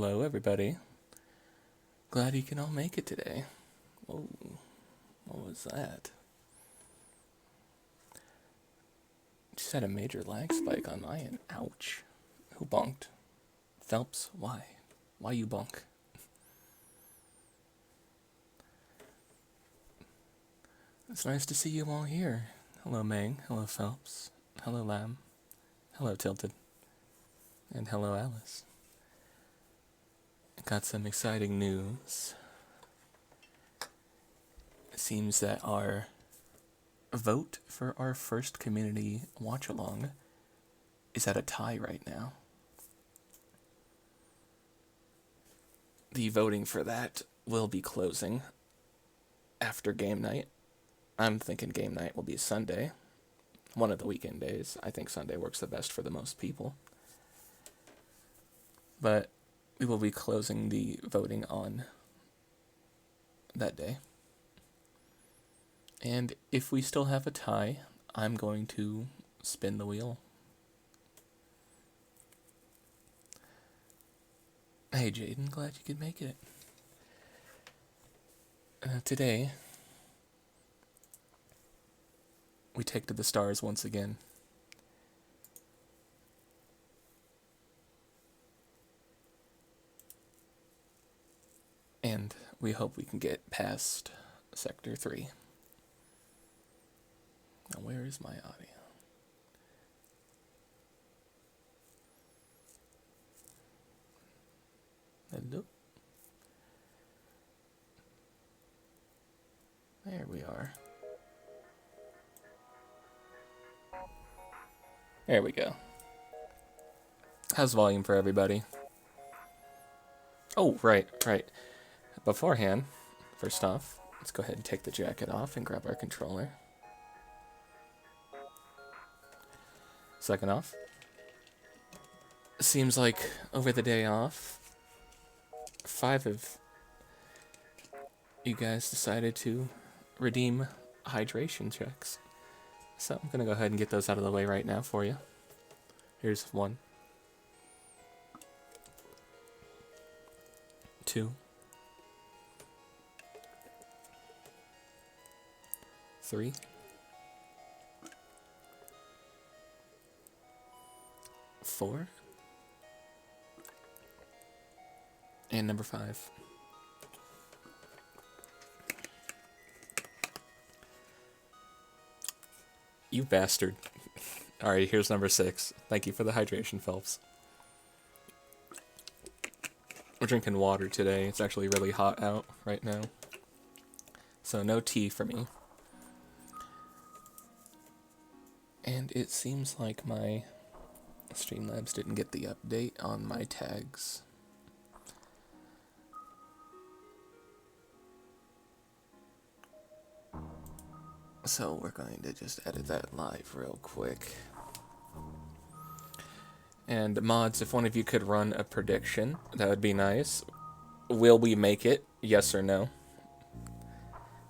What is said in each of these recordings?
Hello, everybody. Glad you can all make it today. Whoa, what was that? Just had a major lag spike on my end. Ouch. Who bonked? Phelps, why? Why you bonk? It's nice to see you all here. Hello, Mang. Hello, Phelps. Hello, Lamb. Hello, Tilted. And hello, Alice. Got some exciting news. It seems that our vote for our first community watch-along is at a tie right now. The voting for that will be closing after game night. I'm thinking game night will be Sunday, one of the weekend days. I think Sunday works the best for the most people. But we will be closing the voting on that day. And if we still have a tie, I'm going to spin the wheel. Hey Jaden, glad you could make it. Today, we take to the stars once again. And we hope we can get past Sector 3. Now, where is my audio? Hello? There we are. There we go. How's volume for everybody? Oh, right. Beforehand, first off, let's go ahead and take the jacket off and grab our controller. Second off, seems like over the day off, 5 of you guys decided to redeem hydration checks. So I'm going to go ahead and get those out of the way right now for you. Here's 1, 2, 3, 4, and number 5. You bastard. Alright, here's number 6. Thank you for the hydration, Phelps. We're drinking water today. It's actually really hot out right now. So no tea for me. And it seems like my Streamlabs didn't get the update on my tags. So we're going to just edit that live real quick. And mods, if one of you could run a prediction, that would be nice. Will we make it? Yes or no?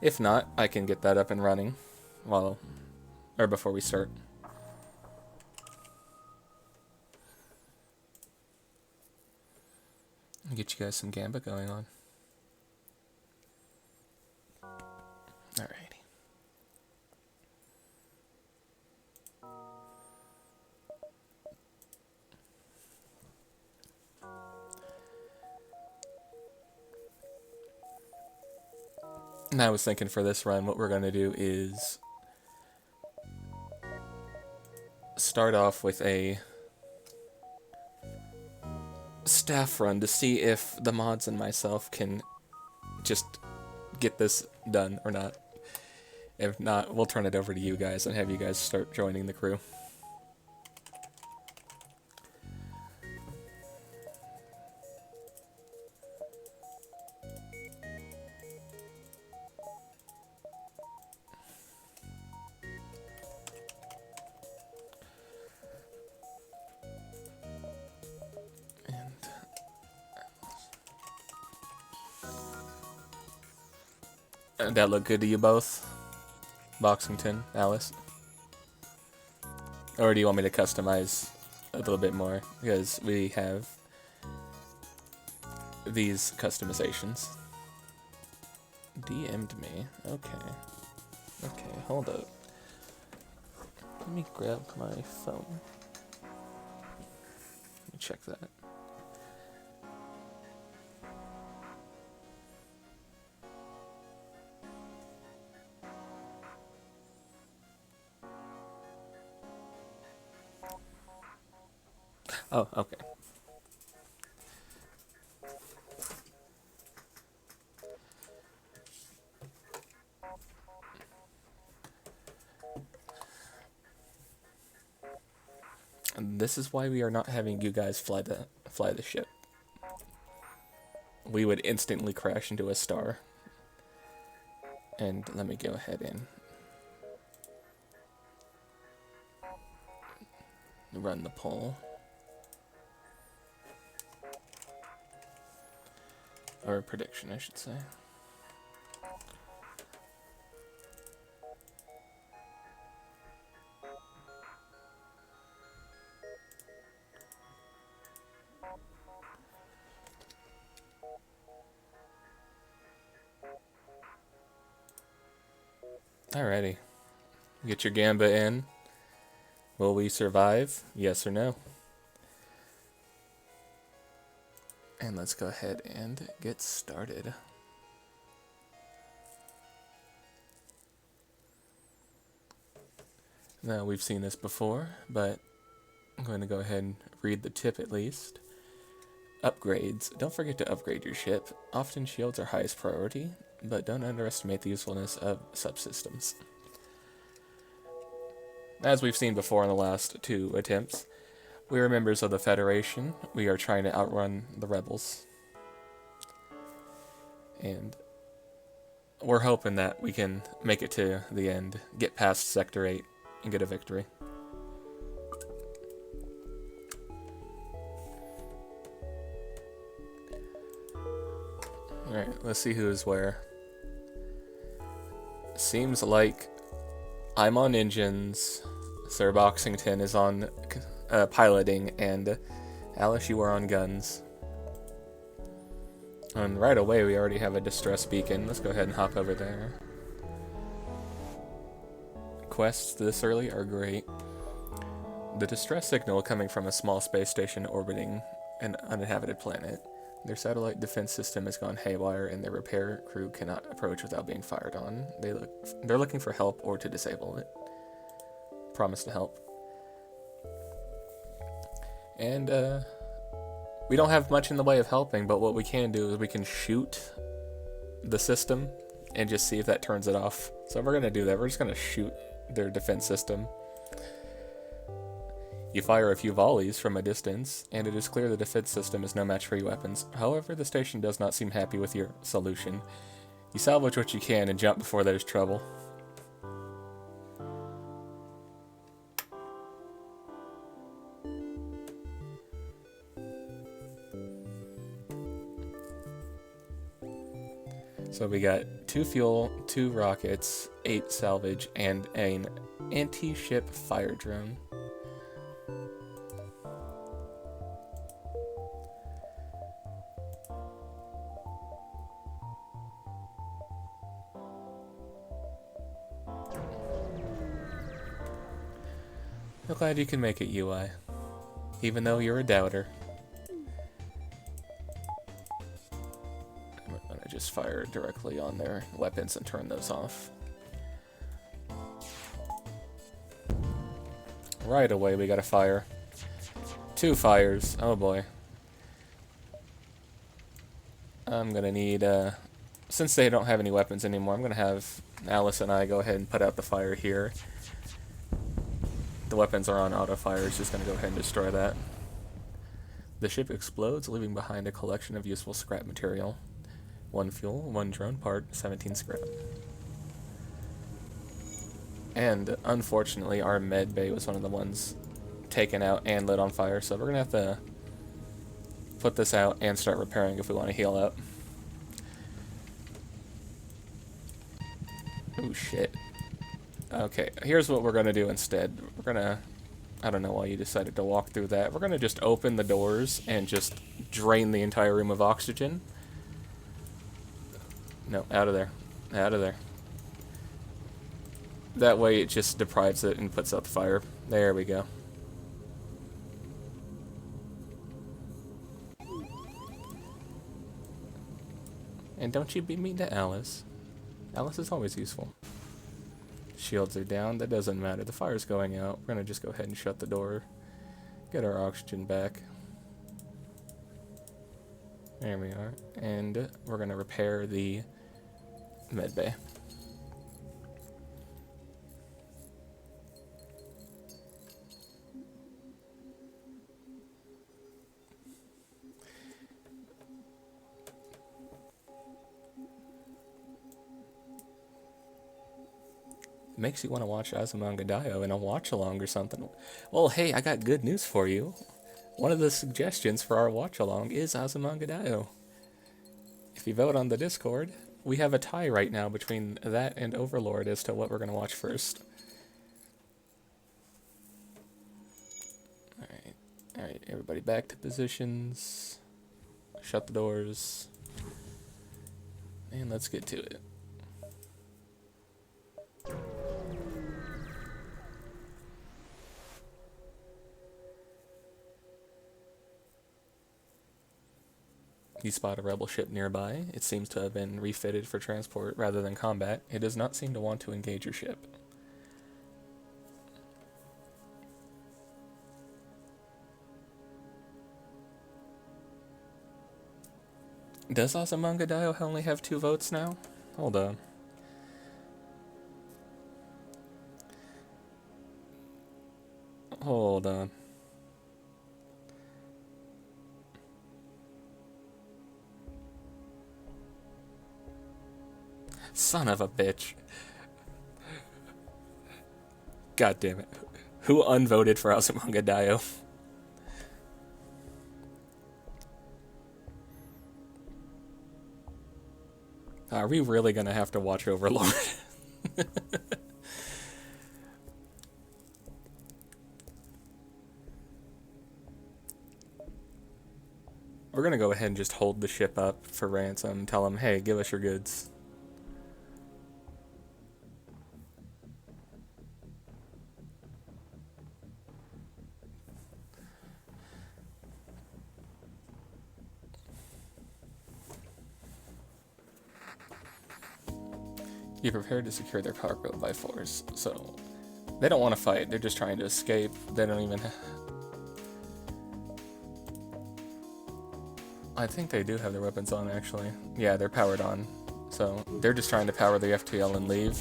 If not, I can get that up and running before we start. Get you guys some Gambit going on. Alrighty. And I was thinking for this run, what we're going to do is start off with a staff run to see if the mods and myself can just get this done or not. If not, we'll turn it over to you guys and have you guys start joining the crew. That look good to you both? Boxington, Alice? Or do you want me to customize a little bit more? Because we have these customizations. DM'd me. Okay. Okay, hold up. Let me grab my phone. Let me check that. Oh, okay. And this is why we are not having you guys fly the ship. We would instantly crash into a star. And let me go ahead and run the poll. Or prediction, I should say. Alrighty. Get your gambit in. Will we survive? Yes or no? And let's go ahead and get started. Now, we've seen this before, but I'm going to go ahead and read the tip at least. Upgrades. Don't forget to upgrade your ship. Often shields are highest priority, but don't underestimate the usefulness of subsystems. As we've seen before in the last 2 attempts, we are members of the Federation. We are trying to outrun the rebels. And we're hoping that we can make it to the end, get past Sector 8, and get a victory. Alright, let's see who is where. Seems like I'm on engines, Sir Boxington is on piloting, and Alice, you are on guns. And right away we already have a distress beacon. Let's go ahead and hop over there. Quests this early are great. The distress signal coming from a small space station orbiting an uninhabited planet. Their satellite defense system has gone haywire, and their repair crew cannot approach without being fired on. They're looking for help or to disable it. Promise to help. And we don't have much in the way of helping, but what we can do is we can shoot the system and just see if that turns it off. So we're gonna do that. We're just gonna shoot their defense system. You fire a few volleys from a distance, and it is clear the defense system is no match for your weapons. However, the station does not seem happy with your solution. You salvage what you can and jump before there's trouble. So we got 2 fuel, 2 rockets, 8 salvage, and an anti-ship fire drone. I'm glad you can make it, UI. Even though you're a doubter. I'm gonna just fire directly on their weapons and turn those off. Right away we gotta fire. 2 fires. Oh boy. I'm gonna need, since they don't have any weapons anymore, I'm gonna have Alice and I go ahead and put out the fire here. The weapons are on auto fire, it's just going to go ahead and destroy that. The ship explodes, leaving behind a collection of useful scrap material. 1 fuel, 1 drone part, 17 scrap. And unfortunately, our med bay was one of the ones taken out and lit on fire, so we're going to have to put this out and start repairing if we want to heal up. Oh shit. Okay, here's what we're going to do instead. We're going to I don't know why you decided to walk through that. We're gonna just open the doors and just drain the entire room of oxygen. No, out of there. Out of there. That way it just deprives it and puts out the fire. There we go. And don't you be mean to Alice. Alice is always useful. Shields are down. That doesn't matter. The fire's going out. We're going to just go ahead and shut the door. Get our oxygen back. There we are. And we're going to repair the med bay. Makes you want to watch Azumanga in a watch-along or something. Well, hey, I got good news for you. One of the suggestions for our watch-along is Azumanga. If you vote on the Discord, we have a tie right now between that and Overlord as to what we're going to watch first. Alright, everybody back to positions. Shut the doors. And let's get to it. You spot a rebel ship nearby. It seems to have been refitted for transport rather than combat. It does not seem to want to engage your ship. Does Azumanga only have 2 votes now? Hold on. Hold on. Son of a bitch. God damn it. Who unvoted for Azumanga? Are we really gonna have to watch Overlord? We're gonna go ahead and just hold the ship up for ransom. Tell them, hey, give us your goods. You're prepared to secure their cargo by force, so they don't want to fight, they're just trying to escape. They don't even... I think they do have their weapons on, actually. Yeah, they're powered on, so they're just trying to power the FTL and leave.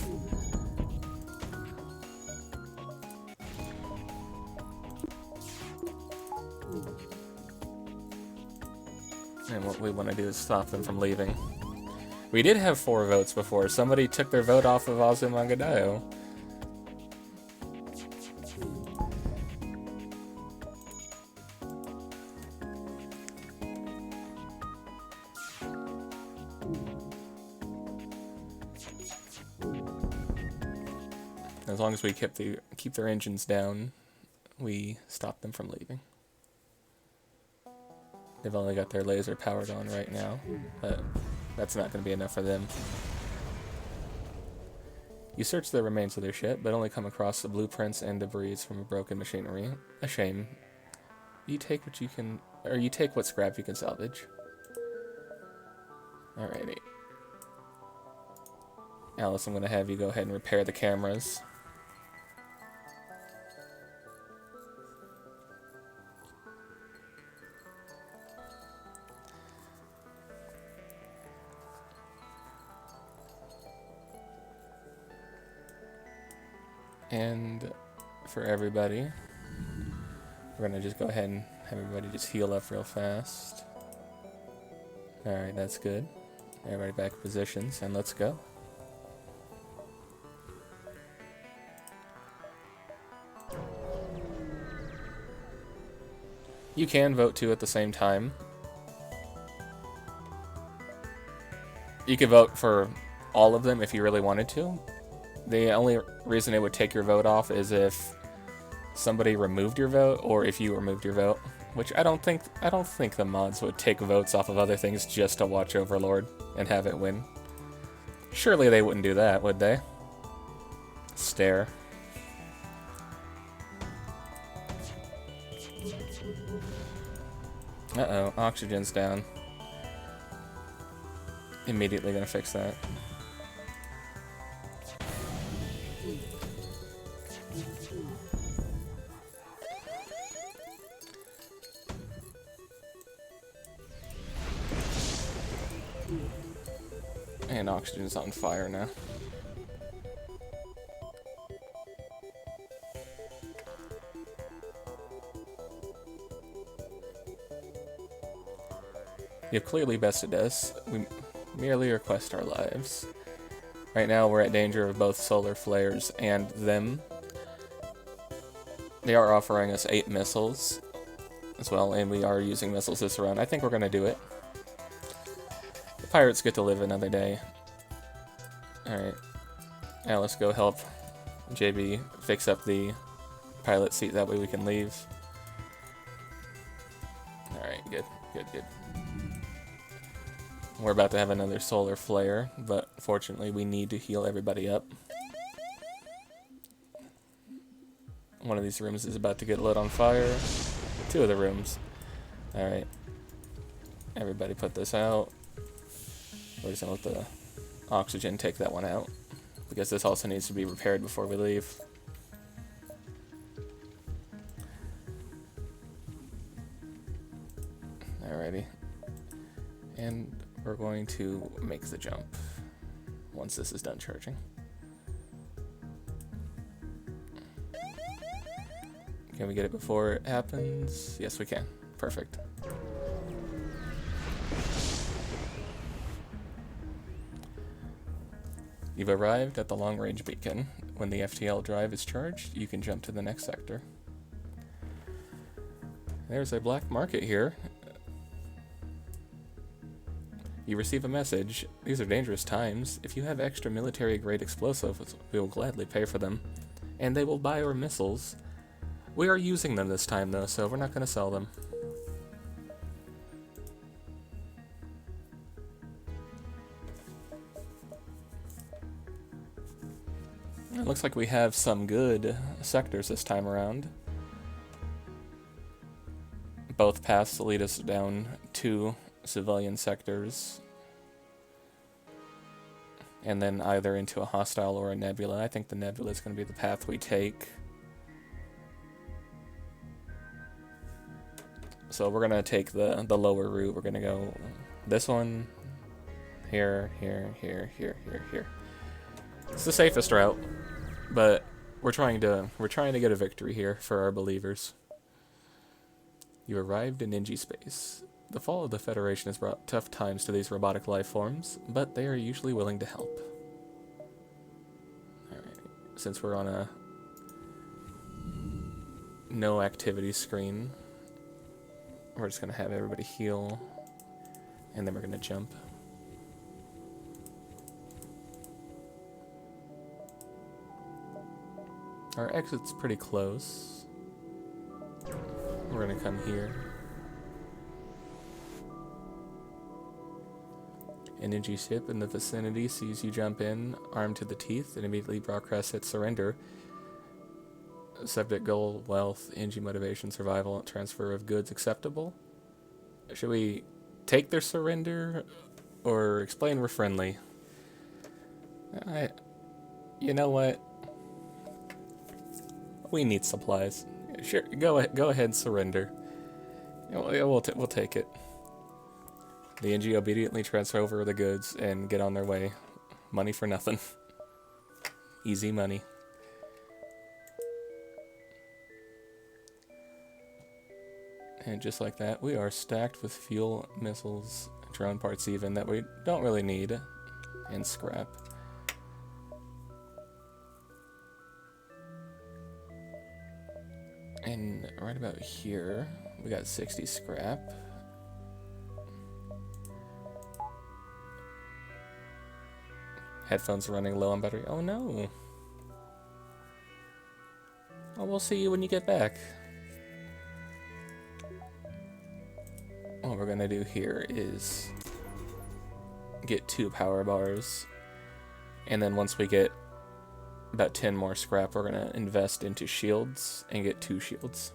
And what we want to do is stop them from leaving. We did have 4 votes before. Somebody took their vote off of Azumanga. As long as we keep their engines down, we stop them from leaving. They've only got their laser powered on right now, but that's not going to be enough for them. You search the remains of their ship, but only come across the blueprints and debris from a broken machinery. A shame. You take what you can, or you take what scrap you can salvage. Alrighty. Alice, I'm going to have you go ahead and repair the cameras. And for everybody, we're gonna just go ahead and have everybody just heal up real fast. Alright, that's good. Everybody back in positions, and let's go. You can vote 2 at the same time. You could vote for all of them if you really wanted to. The only reason it would take your vote off is if somebody removed your vote or if you removed your vote. Which I don't think the mods would take votes off of other things just to watch Overlord and have it win. Surely they wouldn't do that, would they? Stare. Uh-oh, oxygen's down. Immediately gonna fix that. And oxygen's on fire now. You've clearly bested us. We merely request our lives. Right now we're at danger of both solar flares and them. They are offering us 8 missiles as well, and we are using missiles this round. I think we're gonna do it. The pirates get to live another day. Alright. Now let's go help JB fix up the pilot seat, that way we can leave. Alright, good. We're about to have another solar flare, but fortunately we need to heal everybody up. One of these rooms is about to get lit on fire. 2 of the rooms. Alright. Everybody put this out. We're just gonna let the oxygen take that one out, because this also needs to be repaired before we leave. Alrighty. And we're going to make the jump once this is done charging. Can we get it before it happens? Yes, we can. Perfect. You've arrived at the long-range beacon. When the FTL drive is charged, you can jump to the next sector. There's a black market here. You receive a message. These are dangerous times. If you have extra military-grade explosives, we will gladly pay for them. And they will buy our missiles. We are using them this time, though, so we're not going to sell them. It looks like we have some good sectors this time around. Both paths lead us down to civilian sectors, and then either into a hostile or a nebula. I think the nebula is going to be the path we take. So we're going to take the lower route. We're going to go this one, here. It's the safest route, but we're trying to get a victory here for our believers. You arrived in NG space. The fall of the Federation has brought tough times to these robotic life forms, but they are usually willing to help. Alright, since we're on a no activity screen, we're just going to have everybody heal, and then we're going to jump. Our exit's pretty close. We're going to come here. An NG ship in the vicinity sees you jump in, armed to the teeth, and immediately broadcasts its surrender. Subject goal, wealth, NG motivation, survival, transfer of goods acceptable. Should we take their surrender or explain we're friendly? You know what? We need supplies. Sure, go ahead, surrender. We'll take it. The NG obediently transfer over the goods and get on their way. Money for nothing. Easy money. And just like that, we are stacked with fuel, missiles, drone parts even, that we don't really need, and scrap. And right about here, we got 60 scrap. Headphones running low on battery. Oh no! Well, we'll see you when you get back. What we're gonna do here is get 2 power bars, and then once we get about 10 more scrap, we're gonna invest into shields and get 2 shields.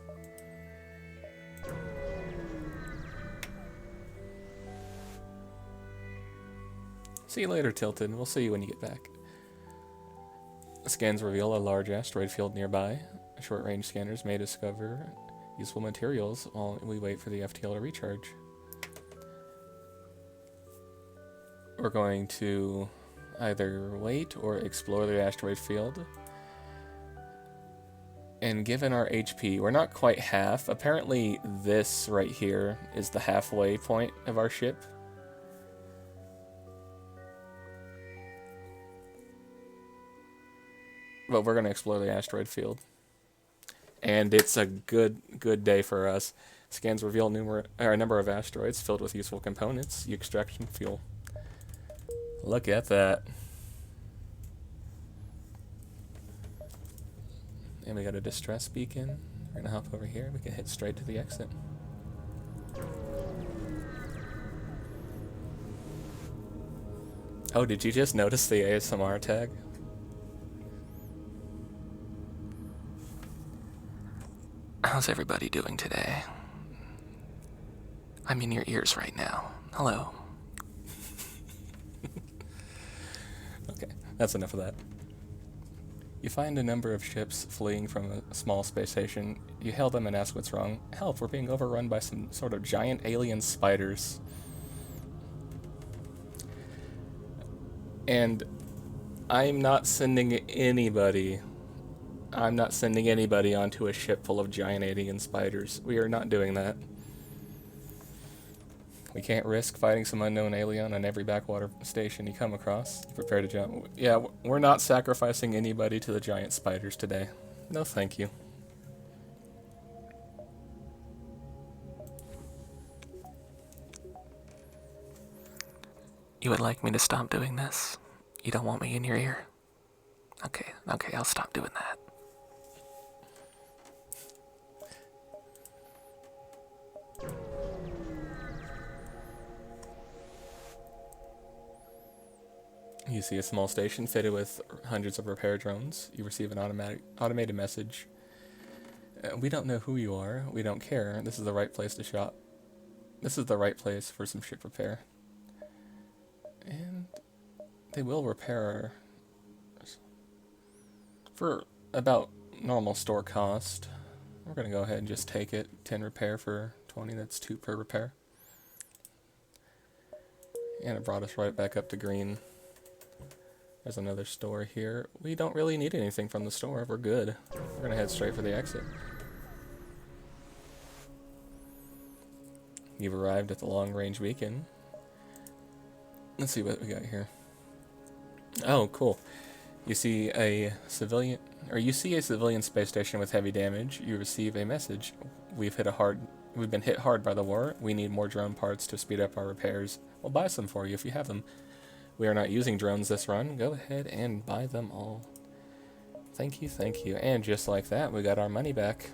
See you later, Tilted. We'll see you when you get back. Scans reveal a large asteroid field nearby. Short-range scanners may discover useful materials while we wait for the FTL to recharge. We're going to either wait or explore the asteroid field. And given our HP, we're not quite half. Apparently this right here is the halfway point of our ship. But we're going to explore the asteroid field. And it's a good day for us. Scans reveal a number of asteroids filled with useful components. You extract some fuel. Look at that. And we got a distress beacon. We're going to hop over here. We can hit straight to the exit. Oh, did you just notice the ASMR tag? How's everybody doing today? I'm in your ears right now. Hello. Okay, that's enough of that. You find a number of ships fleeing from a small space station. You hail them and ask what's wrong. Help, we're being overrun by some sort of giant alien spiders. And I'm not sending anybody onto a ship full of giant alien spiders. We are not doing that. We can't risk fighting some unknown alien on every backwater station you come across. Prepare to jump. Yeah, we're not sacrificing anybody to the giant spiders today. No, thank you. You would like me to stop doing this? You don't want me in your ear? Okay, I'll stop doing that. You see a small station fitted with hundreds of repair drones. You receive an automated message. We don't know who you are. We don't care. This is the right place to shop. This is the right place for some ship repair. And they will repair for about normal store cost. We're going to go ahead and just take it. 10 repair for 20. That's 2 per repair. And it brought us right back up to green. There's another store here. We don't really need anything from the store. We're good. We're going to head straight for the exit. You've arrived at the long-range beacon. Let's see what we got here. Oh, cool. You see a civilian space station with heavy damage. You receive a message. We've been hit hard by the war. We need more drone parts to speed up our repairs. We'll buy some for you if you have them. We are not using drones this run. Go ahead and buy them all. Thank you, thank you. And just like that, we got our money back.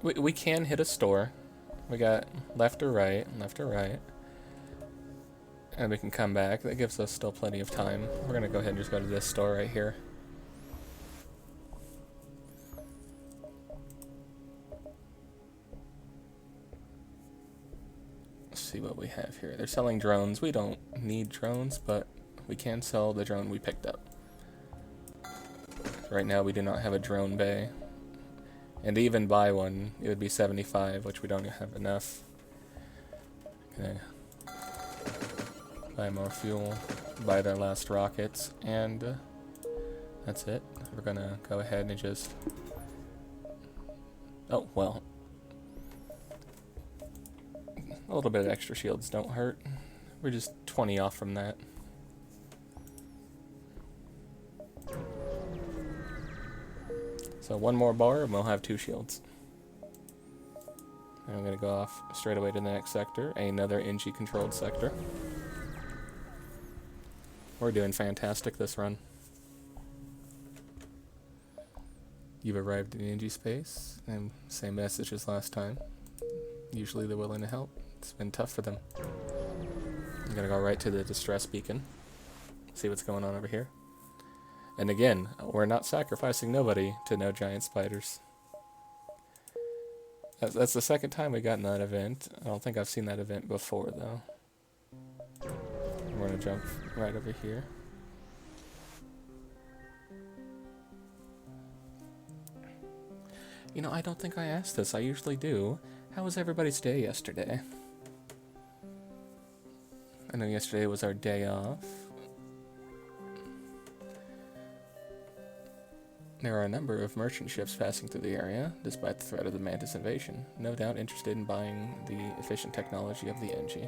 We can hit a store. We got left or right, and we can come back. That gives us still plenty of time. We're gonna go ahead and just go to this store right here. Let's see what we have here. They're selling drones. We don't need drones, but we can sell the drone we picked up. Right now we do not have a drone bay. And to even buy one, it would be 75, which we don't have enough. Okay. Buy more fuel, buy their last rockets, and that's it. We're gonna go ahead and just... Oh, well. A little bit of extra shields don't hurt. We're just 20 off from that. So one more bar and we'll have 2 shields. And I'm going to go off straight away to the next sector, another NG controlled sector. We're doing fantastic this run. You've arrived in NG space, and same message as last time. Usually they're willing to help. It's been tough for them. I'm gonna go right to the distress beacon. See what's going on over here. And again, we're not sacrificing nobody to no giant spiders. That's the second time we got in that event. I don't think I've seen that event before, though. We're gonna jump right over here. You know, I don't think I asked this. I usually do. How was everybody's day yesterday? I know yesterday was our day off. There are a number of merchant ships passing through the area, despite the threat of the Mantis invasion, no doubt interested in buying the efficient technology of the NG.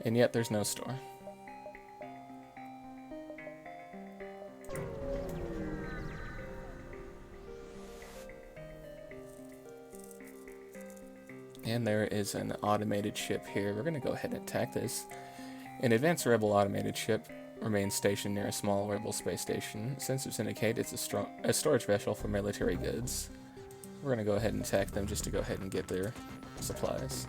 And yet there's no store. And there is an automated ship here. We're going to go ahead and attack this. An advanced rebel automated ship remains stationed near a small rebel space station. Sensors indicate it's a storage vessel for military goods. We're going to go ahead and attack them just to go ahead and get their supplies.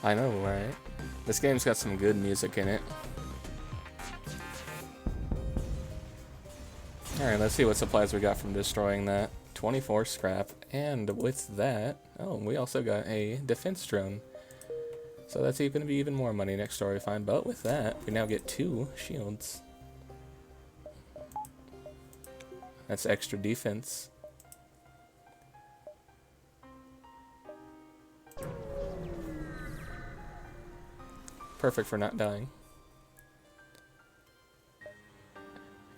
I know, right? This game's got some good music in it. Alright, let's see what supplies we got from destroying that. 24 scrap, and with that, oh, we also got a defense drone. So that's going to be even more money next story find, but with that, we now get 2 shields. That's extra defense. Perfect for not dying.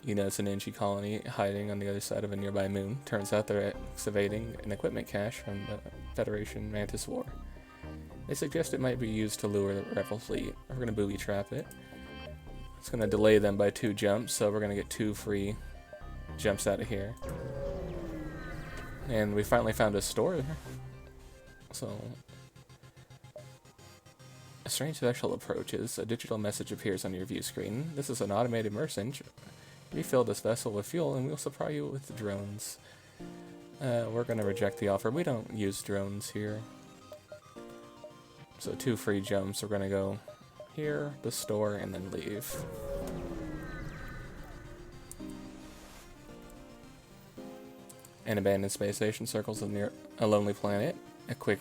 You know, it's an NG colony hiding on the other side of a nearby moon. Turns out they're excavating an equipment cache from the Federation Mantis War. They suggest it might be used to lure the rebel fleet. We're going to booby trap it. It's going to delay them by 2 jumps, so we're going to get 2 free jumps out of here. And we finally found a store. So a strange special approaches. A digital message appears on your view screen. This is an automated merchant. Refill this vessel with fuel and we'll supply you with drones. We're going to reject the offer. We don't use drones here. So 2 free jumps. We're going to go here, the store, and then leave. An abandoned space station circles near a lonely planet. A quick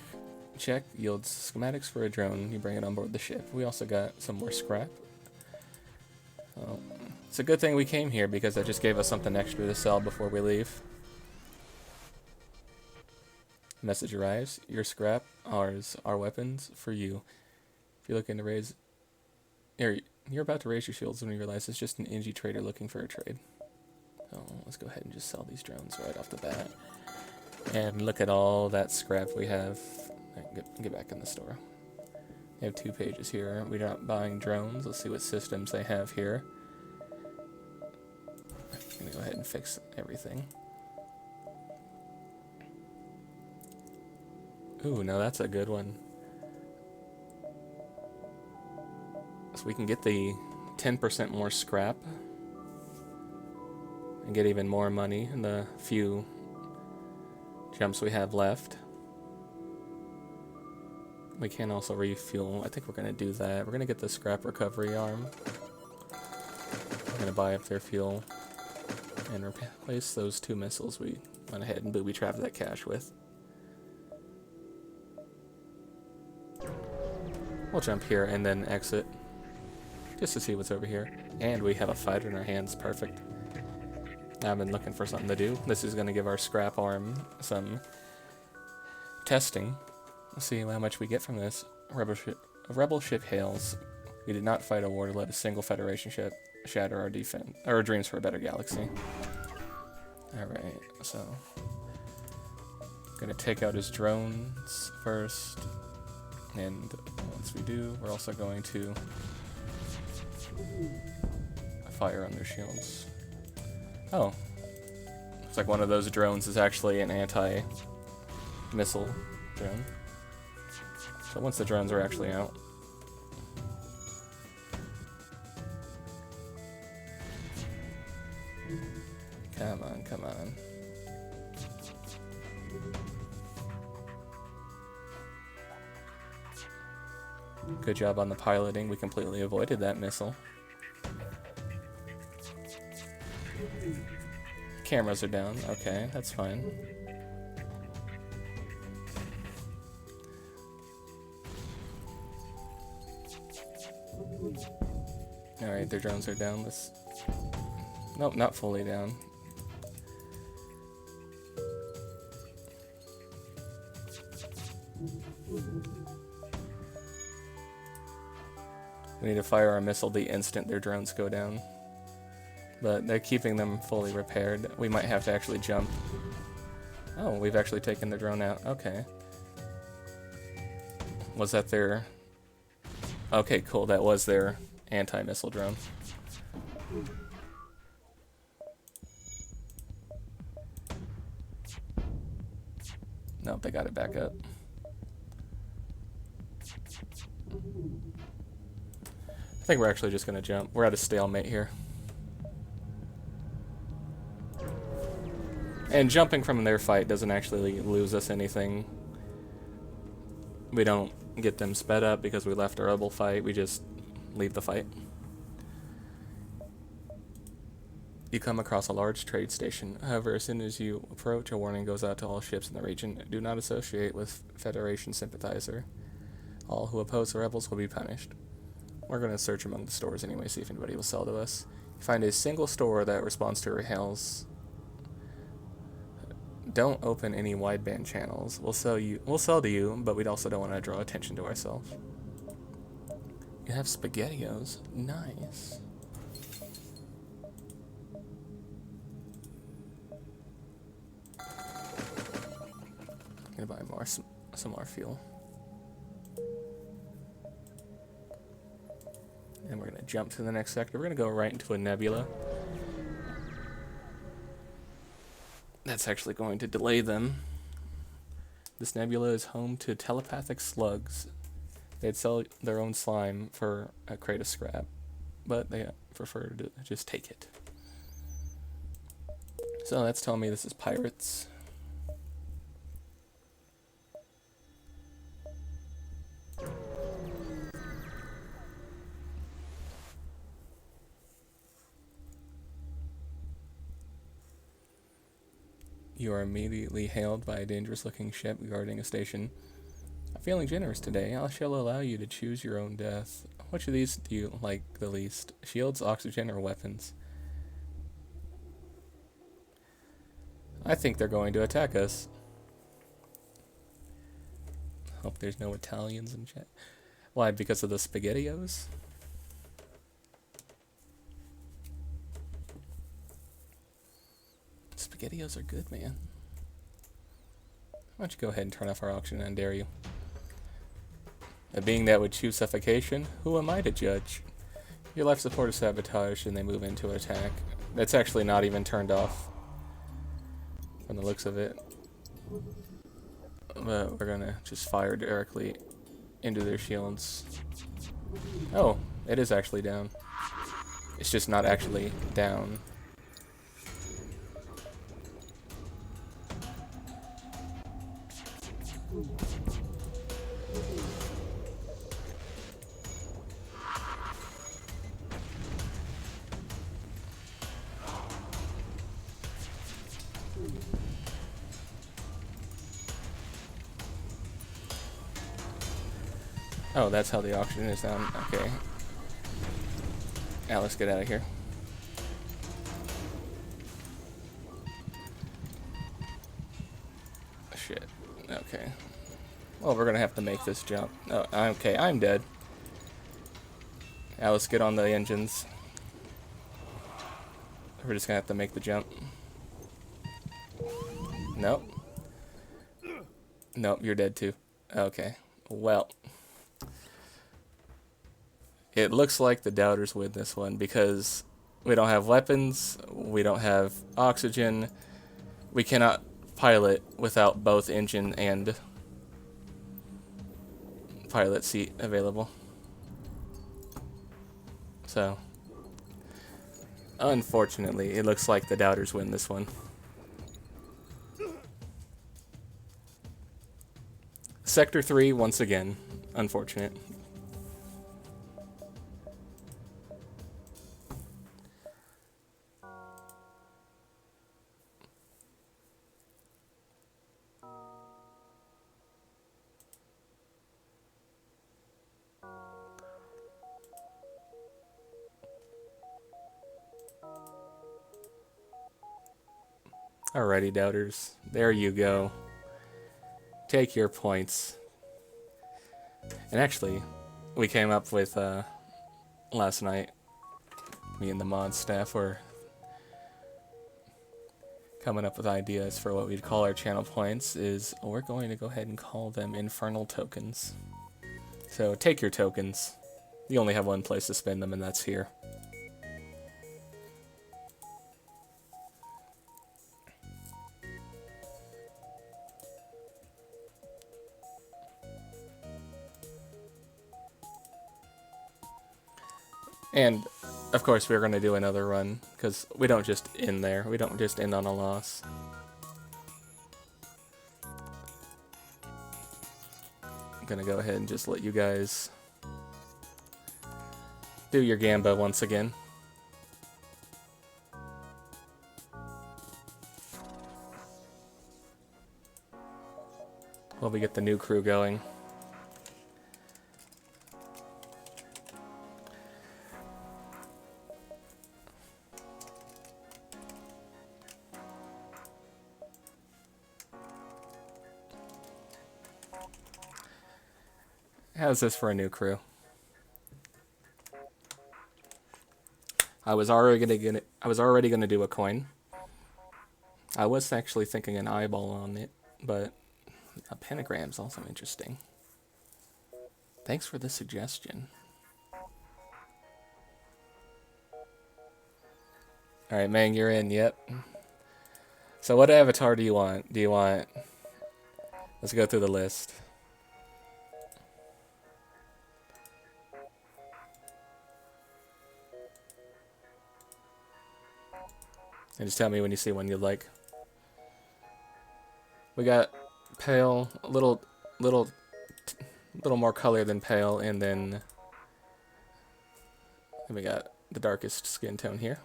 check yields schematics for a drone. You bring it on board the ship. We also got some more scrap. It's a good thing we came here because that just gave us something extra to sell before we leave. Message arrives. Your scrap, ours, our weapons, for you. If you're looking to raise... You're about to raise your shields when you realize it's just an NG trader looking for a trade. So let's go ahead and just sell these drones right off the bat. And look at all that scrap we have. Get back in the store. They have 2 pages here. We're not buying drones. Let's see what systems they have here. I'm gonna go ahead and fix everything. Ooh, now that's a good one. So we can get the 10% more scrap and get even more money in the few jumps we have left. We can also refuel. I think we're going to do that. We're going to get the scrap recovery arm. We're going to buy up their fuel and replace those 2 missiles we went ahead and booby trapped that cache with. We'll jump here and then exit just to see what's over here. And we have a fighter in our hands. Perfect. I've been looking for something to do. This is going to give our scrap arm some testing. Let's see how much we get from this. Rebel ship hails. We did not fight a war to let a single Federation ship shatter our dreams for a better galaxy. Alright, so gonna take out his drones first. And once we do, we're also going to fire on their shields. Oh. Looks like one of those drones is actually an anti-missile drone. So once the drones are actually out. Come on, come on. Good job on the piloting. We completely avoided that missile. Cameras are down. Okay, that's fine. Alright, their drones are down. Let's... Nope, not fully down. We need to fire our missile the instant their drones go down. But they're keeping them fully repaired. We might have to actually jump. Oh, we've actually taken the drone out. Okay. Was that their... Okay, cool. That was their anti-missile drone. Nope, they got it back up. I think we're actually just going to jump. We're at a stalemate here. And jumping from their fight doesn't actually lose us anything. We don't get them sped up because we left a rebel fight. We just leave the fight. You come across a large trade station. However, as soon as you approach, a warning goes out to all ships in the region. Do not associate with Federation sympathizer. All who oppose the rebels will be punished. We're going to search among the stores anyway, see if anybody will sell to us. You find a single store that responds to our hails. Don't open any wideband channels. We'll sell to you, but we also don't want to draw attention to ourselves. You have SpaghettiOs. Nice. I'm gonna buy some more fuel. And we're gonna jump to the next sector. We're gonna go right into a nebula. That's actually going to delay them. This nebula is home to telepathic slugs. They'd sell their own slime for a crate of scrap, but they prefer to just take it. So that's telling me this is pirates. You are immediately hailed by a dangerous-looking ship guarding a station. I'm feeling generous today. I shall allow you to choose your own death. Which of these do you like the least? Shields, oxygen, or weapons? I think they're going to attack us. Hope there's no Italians in chat. Why? Because of the SpaghettiOs? SpaghettiOs are good, man. Why don't you go ahead and turn off our auction and dare you? A being that would choose suffocation? Who am I to judge? Your life support is sabotaged and they move into attack. That's actually not even turned off from the looks of it. But we're gonna just fire directly into their shields. Oh, it is actually down. It's just not actually down. Oh, that's how the auction is down. Okay. Now let's get out of here. Shit. Okay. Well, we're gonna have to make this jump. Oh, okay, I'm dead. Now let's get on the engines. We're just gonna have to make the jump. Nope. Nope, you're dead too. Okay. Well. It looks like the doubters win this one because we don't have weapons, we don't have oxygen, we cannot pilot without both engine and pilot seat available. So, unfortunately, it looks like the doubters win this one. Sector 3, once again, unfortunate. Alrighty, doubters. There you go. Take your points. And actually, we came up with, last night, me and the mod staff were coming up with ideas for what we'd call our channel points, is we're going to go ahead and call them infernal tokens. So take your tokens. You only have one place to spend them, and that's here. And, of course, we're going to do another run, because we don't just end there. We don't just end on a loss. I'm going to go ahead and just let you guys do your gamba once again. While we get the new crew going. How's this for a new crew? I was already gonna do a coin. I was actually thinking an eyeball on it, but a pentagram's also interesting. Thanks for the suggestion. Alright, Mang, you're in, yep. So what avatar do you want? Let's go through the list. And just tell me when you see one you'd like. We got pale, a little more color than pale, and then we got the darkest skin tone here.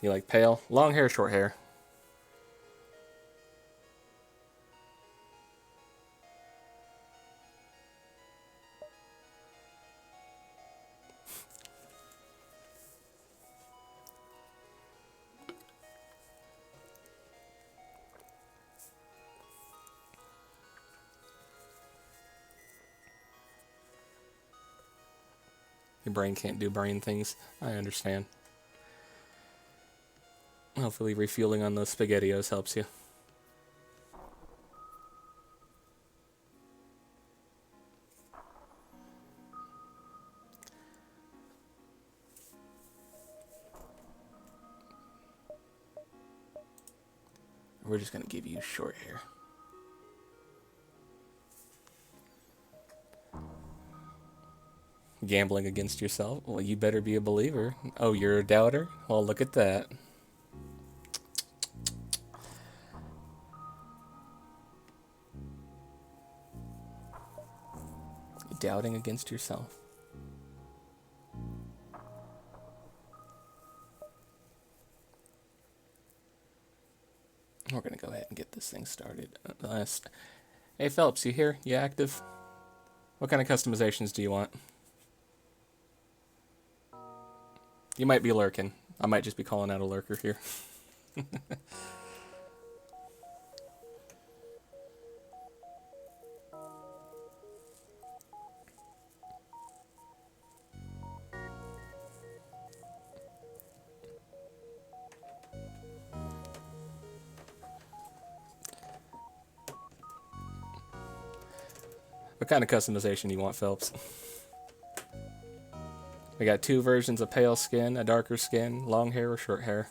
You like pale? Long hair, short hair? Your brain can't do brain things. I understand. Hopefully refueling on those SpaghettiOs helps you. We're just gonna give you short hair. Gambling against yourself? Well, you better be a believer. Oh, you're a doubter? Well, look at that. Doubting against yourself. We're gonna go ahead and get this thing started. Hey Phelps, you here? You active? What kind of customizations do you want? You might be lurking. I might just be calling out a lurker here. What kind of customization do you want, Phelps? We got 2 versions of pale skin, a darker skin, long hair or short hair.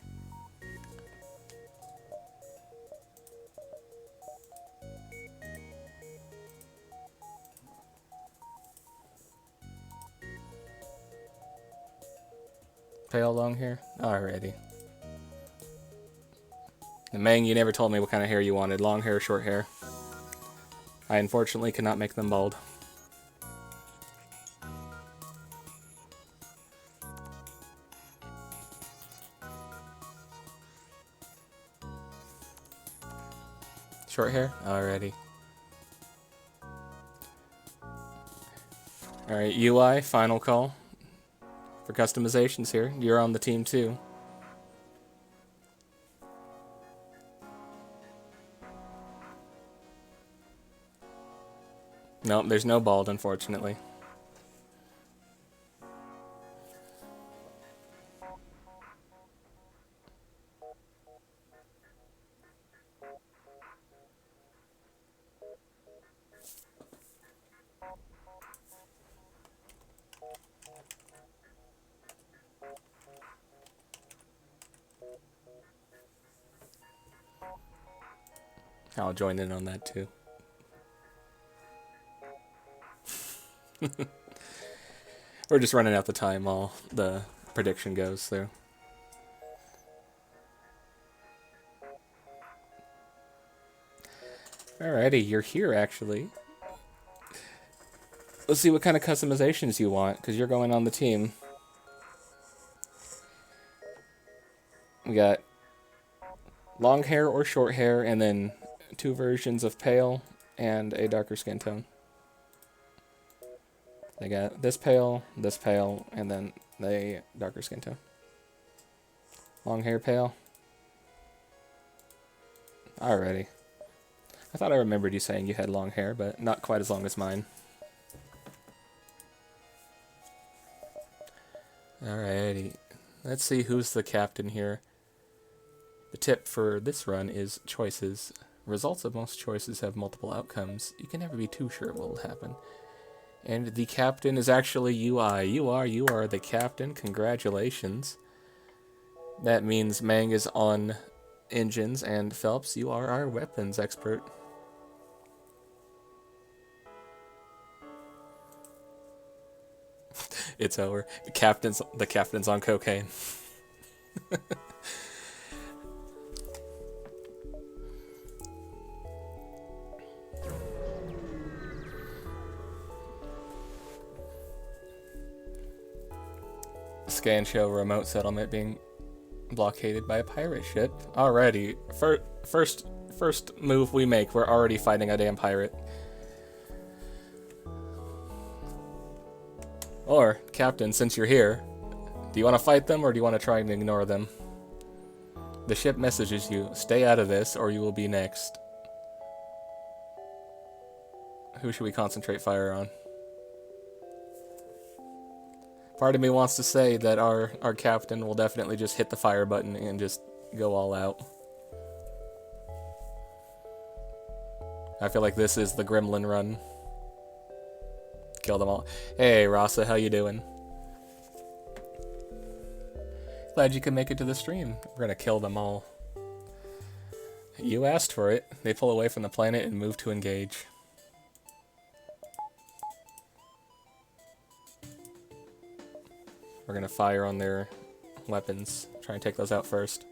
Pale long hair? Alrighty. And Mang, you never told me what kind of hair you wanted, long hair or short hair. I unfortunately cannot make them bald. Short hair? Alrighty. Alright, UI, final call. For customizations here. You're on the team too. Nope, there's no bald, unfortunately. I'll join in on that too. We're just running out the time while the prediction goes through. Alrighty, you're here actually. Let's see what kind of customizations you want, because you're going on the team. We got long hair or short hair, and then 2 versions of pale and a darker skin tone. They got this pale, and then the darker skin tone. Long hair pale. Alrighty. I thought I remembered you saying you had long hair, but not quite as long as mine. Alrighty. Let's see who's the captain here. The tip for this run is choices. Results of most choices have multiple outcomes. You can never be too sure what will happen. And the captain is actually UI. You are the captain. Congratulations. That means Mang is on engines, and Phelps, you are our weapons expert. It's over. The captain's on cocaine. Scan show remote settlement being blockaded by a pirate ship. Alrighty, first move we make, we're already fighting a damn pirate. Or, Captain, since you're here, do you want to fight them or do you want to try and ignore them? The ship messages you, stay out of this or you will be next. Who should we concentrate fire on? Part of me wants to say that our captain will definitely just hit the fire button and just go all out. I feel like this is the gremlin run. Kill them all. Hey, Rasa, how you doing? Glad you could make it to the stream. We're gonna kill them all. You asked for it. They pull away from the planet and move to engage. We're gonna fire on their weapons. Try and take those out first.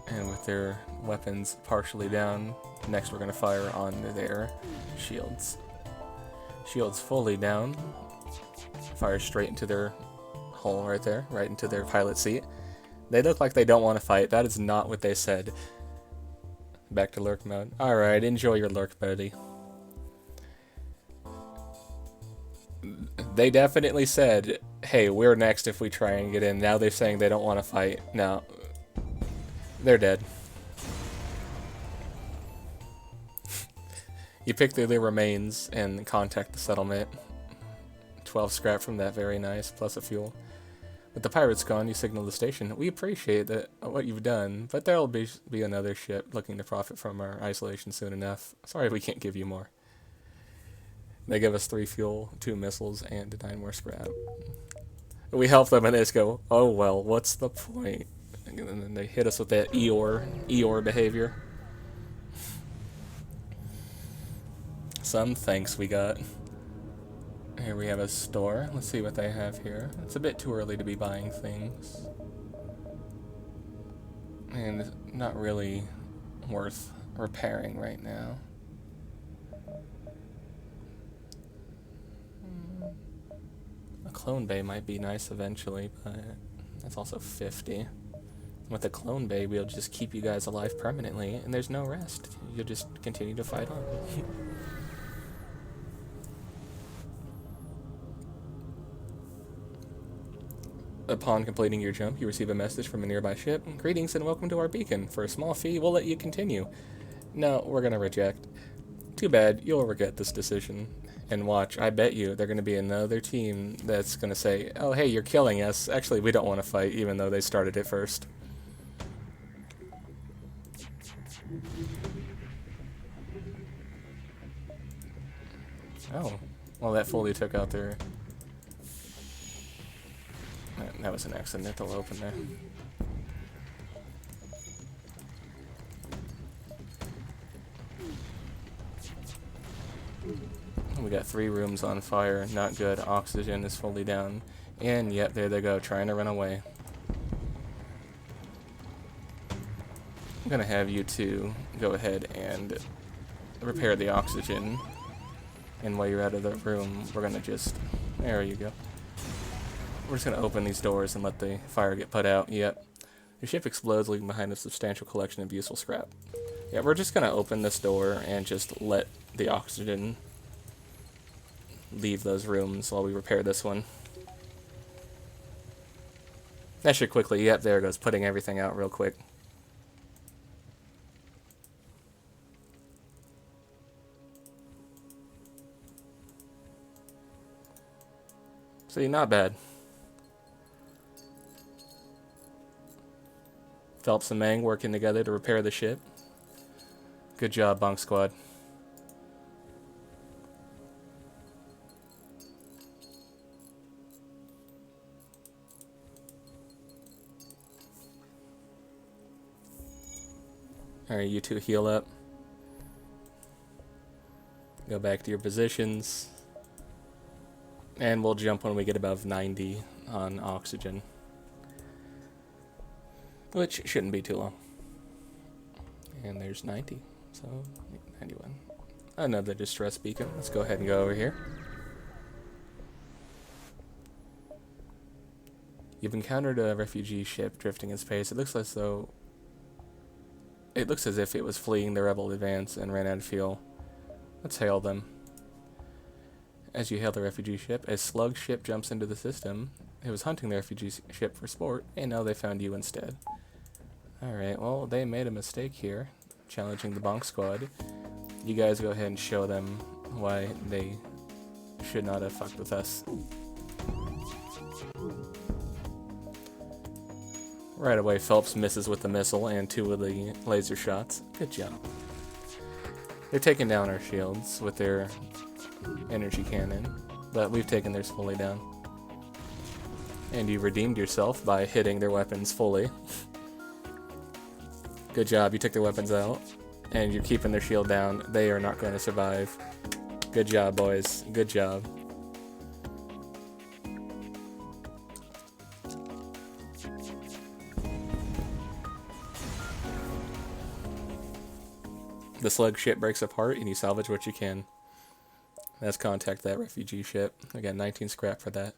And with their weapons partially down, next we're gonna fire on their shields. Shields fully down. Fire straight into their hole right there, right into their pilot seat. They look like they don't want to fight. That is not what they said. Back to lurk mode. Alright, enjoy your lurk, buddy. They definitely said, hey, we're next if we try and get in. Now they're saying they don't want to fight. Now, they're dead. You pick through their remains and contact the settlement. 12 scrap from that, very nice, plus a fuel. With the pirates gone, you signal the station. We appreciate that what you've done, but there'll be another ship looking to profit from our isolation soon enough. Sorry we can't give you more. They give us 3 fuel, 2 missiles, and 9 more scrap. We help them and they just go, oh well, what's the point? And then they hit us with that Eeyore behavior. Some thanks we got. Here we have a store. Let's see what they have here. It's a bit too early to be buying things. And it's not really worth repairing right now. A clone bay might be nice eventually, but that's also 50. With a clone bay, we'll just keep you guys alive permanently, and there's no rest. You'll just continue to fight on. Upon completing your jump, you receive a message from a nearby ship. Greetings and welcome to our beacon. For a small fee, we'll let you continue. No, we're gonna reject. Too bad, you'll regret this decision. And watch, I bet you they're gonna be another team that's gonna say, oh hey, you're killing us. Actually, we don't want to fight, even though they started it first. Oh, well that fully took out their... That was an accidental open there. We got 3 rooms on fire, not good. Oxygen is fully down. And yep, there they go, trying to run away. I'm gonna have you two go ahead and repair the oxygen. And while you're out of the room, we're gonna just... There you go. We're just going to open these doors and let the fire get put out. Yep. Your ship explodes, leaving behind a substantial collection of useful scrap. Yeah, we're just going to open this door and just let the oxygen leave those rooms while we repair this one. That should quickly... Yep, there it goes. Putting everything out real quick. See, not bad. Phelps and Mang working together to repair the ship. Good job, Bonk Squad. Alright, you two heal up. Go back to your positions. And we'll jump when we get above 90 on oxygen. Which shouldn't be too long. And there's 90. So, 91. Another distress beacon. Let's go ahead and go over here. You've encountered a refugee ship drifting in space. It looks as if it was fleeing the rebel advance and ran out of fuel. Let's hail them. As you hail the refugee ship, a slug ship jumps into the system. It was hunting the refugee ship for sport, and now they found you instead. Alright, well, they made a mistake here, challenging the Bonk Squad. You guys go ahead and show them why they should not have fucked with us. Right away, Phelps misses with the missile and 2 of the laser shots. Good job. They're taking down our shields with their energy cannon, but we've taken theirs fully down. And you redeemed yourself by hitting their weapons fully. Good job, you took their weapons out, and you're keeping their shield down. They are not going to survive. Good job, boys. Good job. The slug ship breaks apart, and you salvage what you can. Let's contact that refugee ship. I got 19 scrap for that.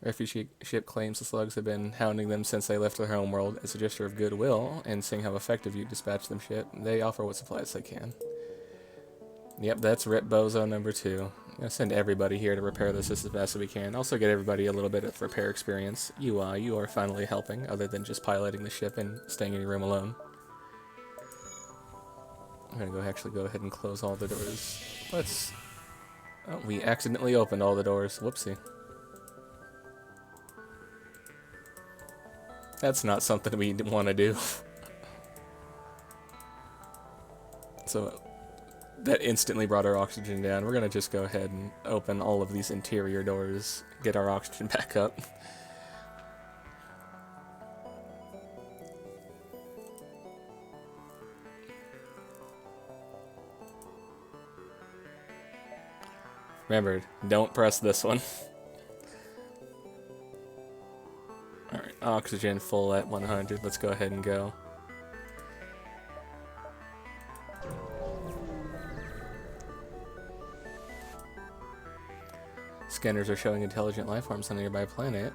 Refugee ship claims the slugs have been hounding them since they left their homeworld. As a gesture of goodwill, and seeing how effective you dispatch them ship, they offer what supplies they can. Yep, that's Rip Bozo number 2. I'm gonna send everybody here to repair this as best as we can. Also get everybody a little bit of repair experience. You are finally helping, other than just piloting the ship and staying in your room alone. I'm gonna go ahead and close all the doors. Let's... Oh, we accidentally opened all the doors. Whoopsie. That's not something we want to do. So that instantly brought our oxygen down. We're going to just go ahead and open all of these interior doors, get our oxygen back up. Remember, don't press this one. Alright, oxygen full at 100. Let's go ahead and go. Scanners are showing intelligent life forms on a nearby planet.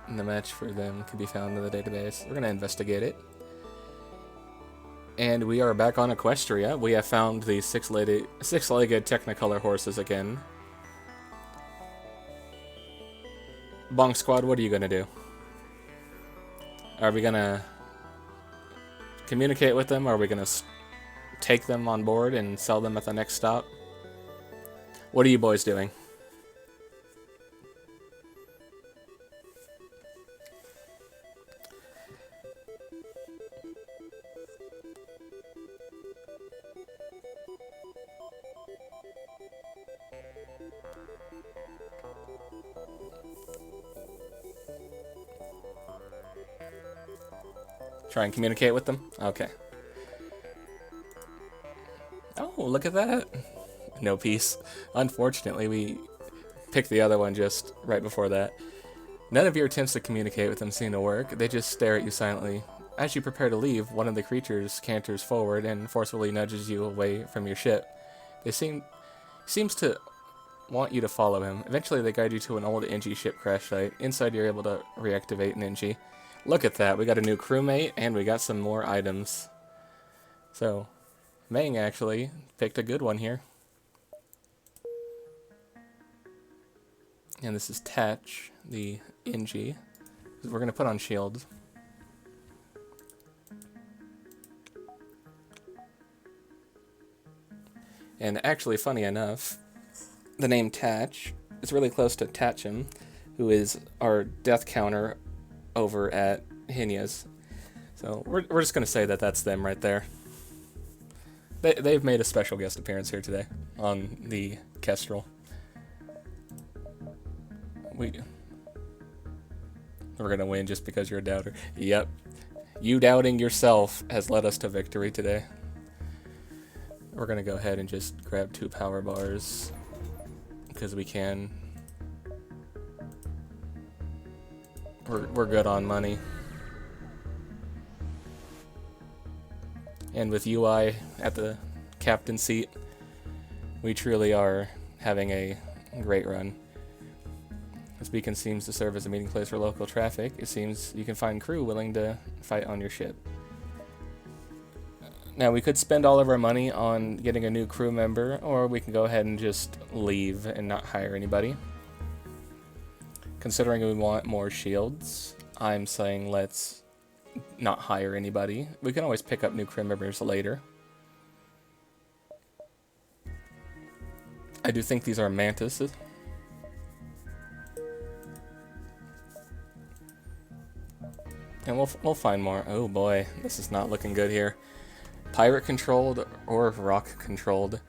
And the match for them can be found in the database. We're going to investigate it. And we are back on Equestria. We have found the six-legged Technicolor horses again. Bonk Squad, what are you going to do? Are we going to communicate with them? Or are we going to take them on board and sell them at the next stop? What are you boys doing? Try and communicate with them? Okay. Oh, look at that. No peace. Unfortunately, we picked the other one just right before that. None of your attempts to communicate with them seem to work. They just stare at you silently. As you prepare to leave, one of the creatures canters forward and forcefully nudges you away from your ship. They seems to want you to follow him. Eventually, they guide you to an old NG ship crash site. Inside, you're able to reactivate an NG. Look at that. We got a new crewmate, and we got some more items. So, Meng actually picked a good one here. And this is Tatch, the NG. We're going to put on shields. And actually, funny enough, the name Tatch is really close to Tatchum, who is our death counter over at Hinya's. So we're just going to say that that's them right there. They've made a special guest appearance here today on the Kestrel. We're going to win just because you're a doubter. Yep. You doubting yourself has led us to victory today. We're going to go ahead and just grab 2 power bars because we can. We're good on money. And with UI at the captain seat, we truly are having a great run. This beacon seems to serve as a meeting place for local traffic. It seems you can find crew willing to fight on your ship. Now, we could spend all of our money on getting a new crew member, or we can go ahead and just leave and not hire anybody. Considering we want more shields, I'm saying let's not hire anybody. We can always pick up new crew members later. I do think these are mantises. And we'll find more. Oh boy, this is not looking good here. Pirate controlled or rock controlled.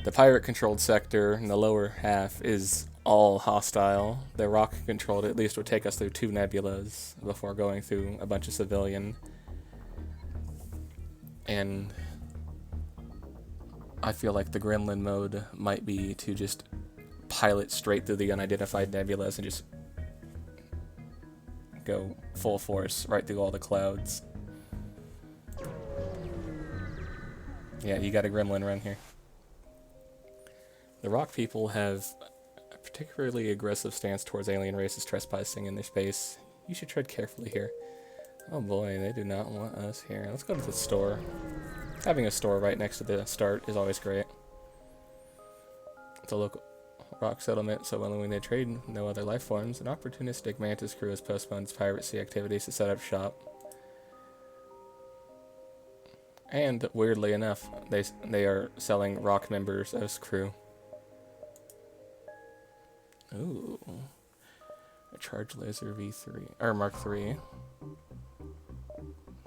The pirate controlled sector in the lower half is all hostile. The rock controlled at least would take us through 2 nebulas before going through a bunch of civilian. And I feel like the gremlin mode might be to just pilot straight through the unidentified nebulas and just go full force right through all the clouds. Yeah, you got a gremlin around here. The rock people have a particularly aggressive stance towards alien races trespassing in their space. You should tread carefully here. Oh boy, they do not want us here. Let's go to the store. Having a store right next to the start is always great. It's a local rock settlement, so when they trade no other life forms, an opportunistic mantis crew has postponed its piracy activities to set up shop. And weirdly enough, they are selling rock members as crew. Ooh. A charge laser V3 or Mark III.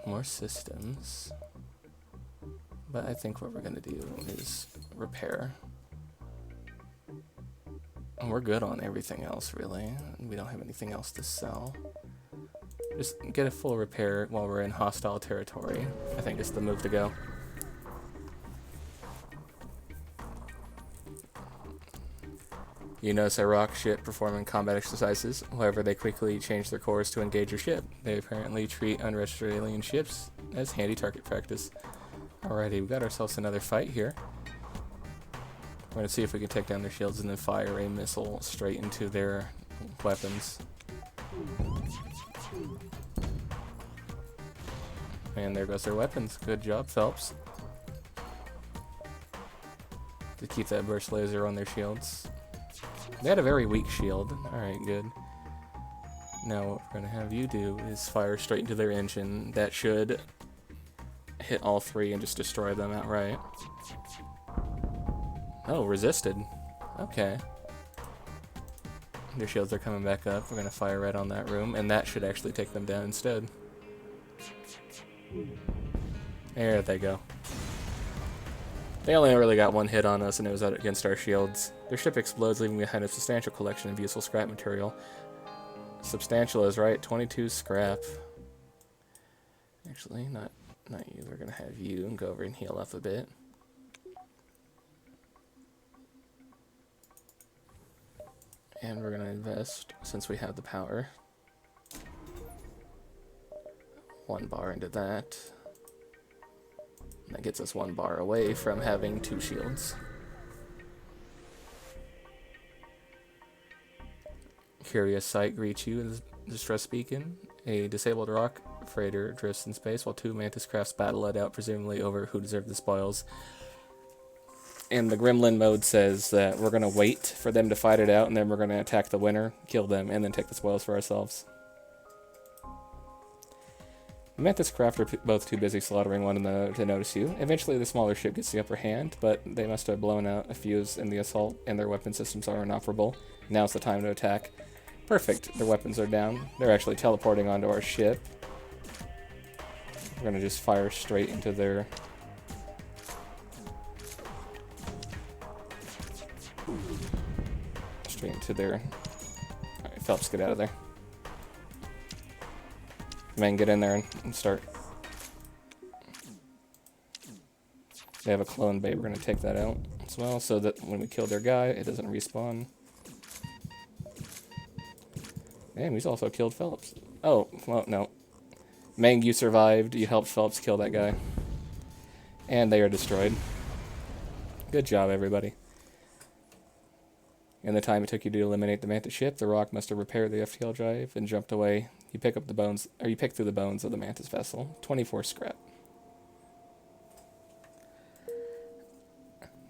More systems. But I think what we're gonna do is repair. And we're good on everything else, really. We don't have anything else to sell. Just get a full repair while we're in hostile territory. I think is the move to go. You notice a rock ship performing combat exercises. However, they quickly change their course to engage your ship. They apparently treat unregistered alien ships as handy target practice. Alrighty, we got ourselves another fight here. We're going to see if we can take down their shields and then fire a missile straight into their weapons. And there goes their weapons. Good job, Phelps. To keep that burst laser on their shields. They had a very weak shield. Alright, good. Now what we're going to have you do is fire straight into their engine. That should hit all three and just destroy them outright. Oh, resisted. Okay. Their shields are coming back up. We're going to fire right on that room, and that should actually take them down instead. There they go. They only really got one hit on us, and it was out against our shields. Their ship explodes, leaving behind a substantial collection of useful scrap material. Substantial is right, 22 scrap. Actually, not you. We're going to have you and go over and heal up a bit. And we're going to invest, since we have the power. 1 bar into that. That gets us 1 bar away from having 2 shields. Curious sight greets you in the distress beacon. A disabled rock freighter drifts in space while 2 mantis crafts battle it out, presumably over who deserved the spoils. And the gremlin mode says that we're going to wait for them to fight it out, and then we're going to attack the winner, kill them, and then take the spoils for ourselves. The mantis craft are both too busy slaughtering one another to notice you. Eventually the smaller ship gets the upper hand, but they must have blown out a fuse in the assault, and their weapon systems are inoperable. Now's the time to attack. Perfect. Their weapons are down. They're actually teleporting onto our ship. We're going to just fire straight into their... Straight into their... Alright, Phelps, get out of there. Man, get in there and start. They have a clone bait. We're going to take that out as well, so that when we kill their guy, it doesn't respawn. Damn, he's also killed Phelps. Oh, well, no. Mang, you survived. You helped Phelps kill that guy. And they are destroyed. Good job, everybody. In the time it took you to eliminate the mantis ship, the rock must have repaired the FTL drive and jumped away. You pick up the bones, or you pick through the bones of the mantis vessel. 24 scrap.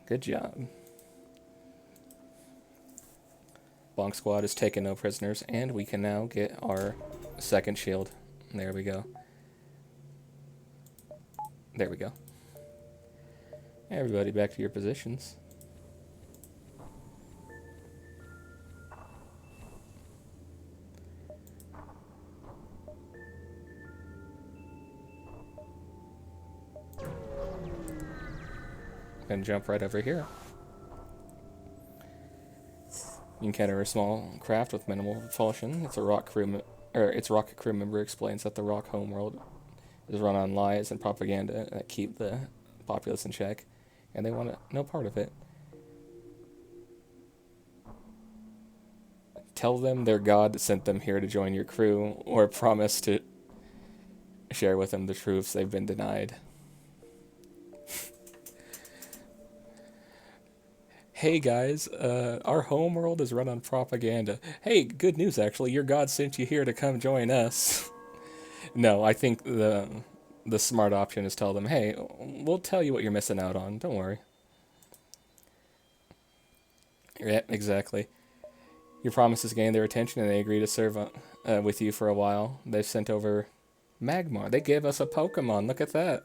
Good job. Bonk Squad has taken no prisoners, and we can now get our second shield. There we go. There we go. Everybody back to your positions. And jump right over here. You encounter a small craft with minimal propulsion. Its rocket crew member explains that the rock homeworld is run on lies and propaganda that keep the populace in check, and they want no part of it. Tell them their god sent them here to join your crew, or promise to share with them the truths they've been denied. Hey guys, our homeworld is run on propaganda. Hey, good news actually, your god sent you here to come join us. No, I think the smart option is tell them, hey, we'll tell you what you're missing out on, don't worry. Yeah, exactly. Your promises gain their attention and they agree to serve with you for a while. They've sent over Magmar. They gave us a Pokemon, look at that.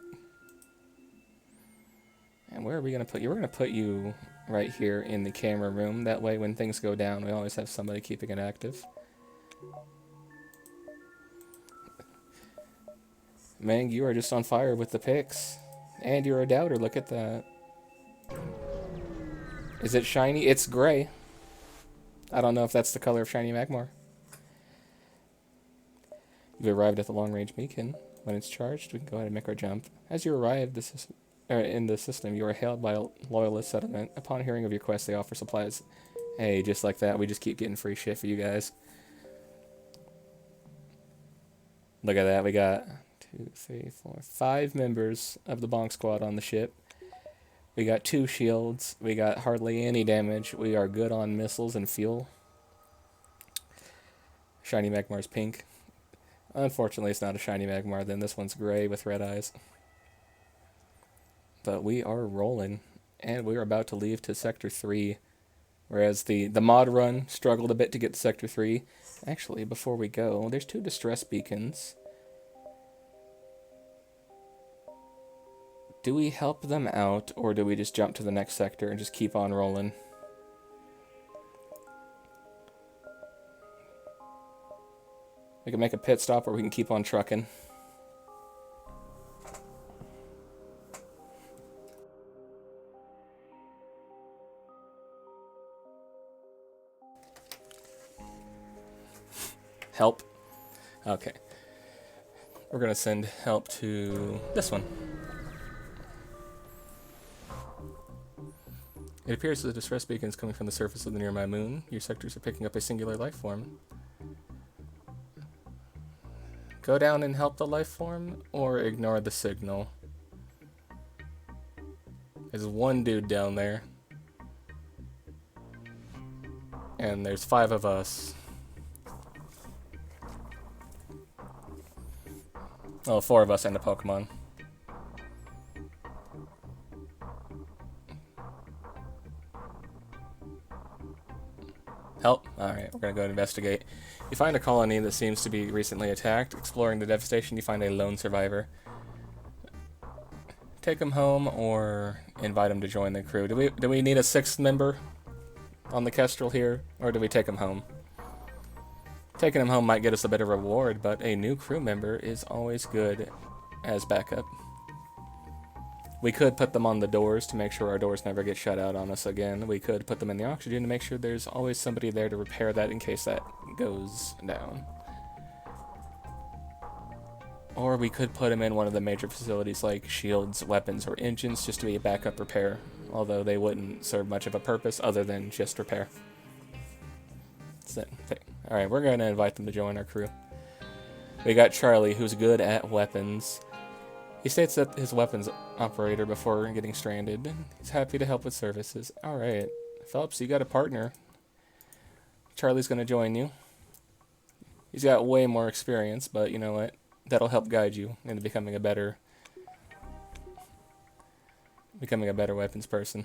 And where are we going to put you? We're going to put you right here in the camera room. That way when things go down, we always have somebody keeping it active. Mang, you are just on fire with the picks. And you're a doubter, look at that. Is it shiny? It's gray. I don't know if that's the color of shiny Magmar. You've arrived at the long-range beacon. When it's charged, we can go ahead and make our jump. As you arrive in the system, you are hailed by a loyalist settlement. Upon hearing of your quest, they offer supplies. Hey, just like that, we just keep getting free shit for you guys. Look at that, we got 2, 3, 4, 5 members of the Bonk Squad on the ship. We got 2 shields. We got hardly any damage. We are good on missiles and fuel. Shiny Magmar's pink. Unfortunately, it's not a shiny Magmar, then this one's gray with red eyes. But we are rolling, and we're about to leave to Sector 3, whereas the mod run struggled a bit to get to Sector 3. Actually, before we go, there's 2 distress beacons. Do we help them out, or do we just jump to the next sector and just keep on rolling? We can make a pit stop, or we can keep on trucking. Help. Okay. We're going to send help to this one. It appears that the distress beacon is coming from the surface of the nearby moon. Your sectors are picking up a singular life form. Go down and help the life form, or ignore the signal. There's one dude down there. And there's 5 of us. Well, 4 of us and a Pokemon. Help? Alright, we're gonna go investigate. You find a colony that seems to be recently attacked. Exploring the devastation, you find a lone survivor. Take him home or invite him to join the crew. Do we need a 6th member on the Kestrel here, or do we take him home? Taking him home might get us a bit of reward, but a new crew member is always good as backup. We could put them on the doors to make sure our doors never get shut out on us again. We could put them in the oxygen to make sure there's always somebody there to repair that in case that goes down. Or we could put them in one of the major facilities like shields, weapons, or engines just to be a backup repair, although they wouldn't serve much of a purpose other than just repair. Alright, we're going to invite them to join our crew. We got Charlie, who's good at weapons. He states that his weapons operator before getting stranded. He's happy to help with services. Alright, Phelps, you got a partner. Charlie's going to join you. He's got way more experience, but you know what? That'll help guide you into becoming a better weapons person.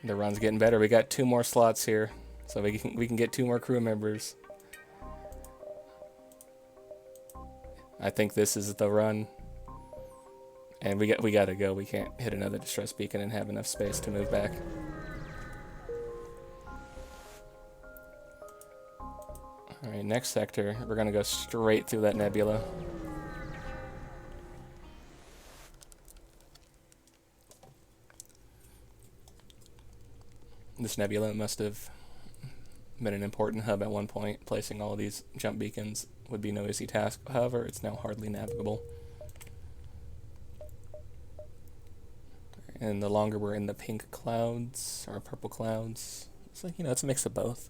The run's getting better. We got 2 more slots here, so we can get 2 more crew members. I think this is the run, and we gotta go. We can't hit another distress beacon and have enough space to move back. All right, next sector. We're gonna go straight through that nebula. This nebula must have been an important hub at one point. Placing all of these jump beacons would be no easy task. However, it's now hardly navigable. And the longer we're in the pink clouds, or purple clouds, it's like, you know, it's a mix of both.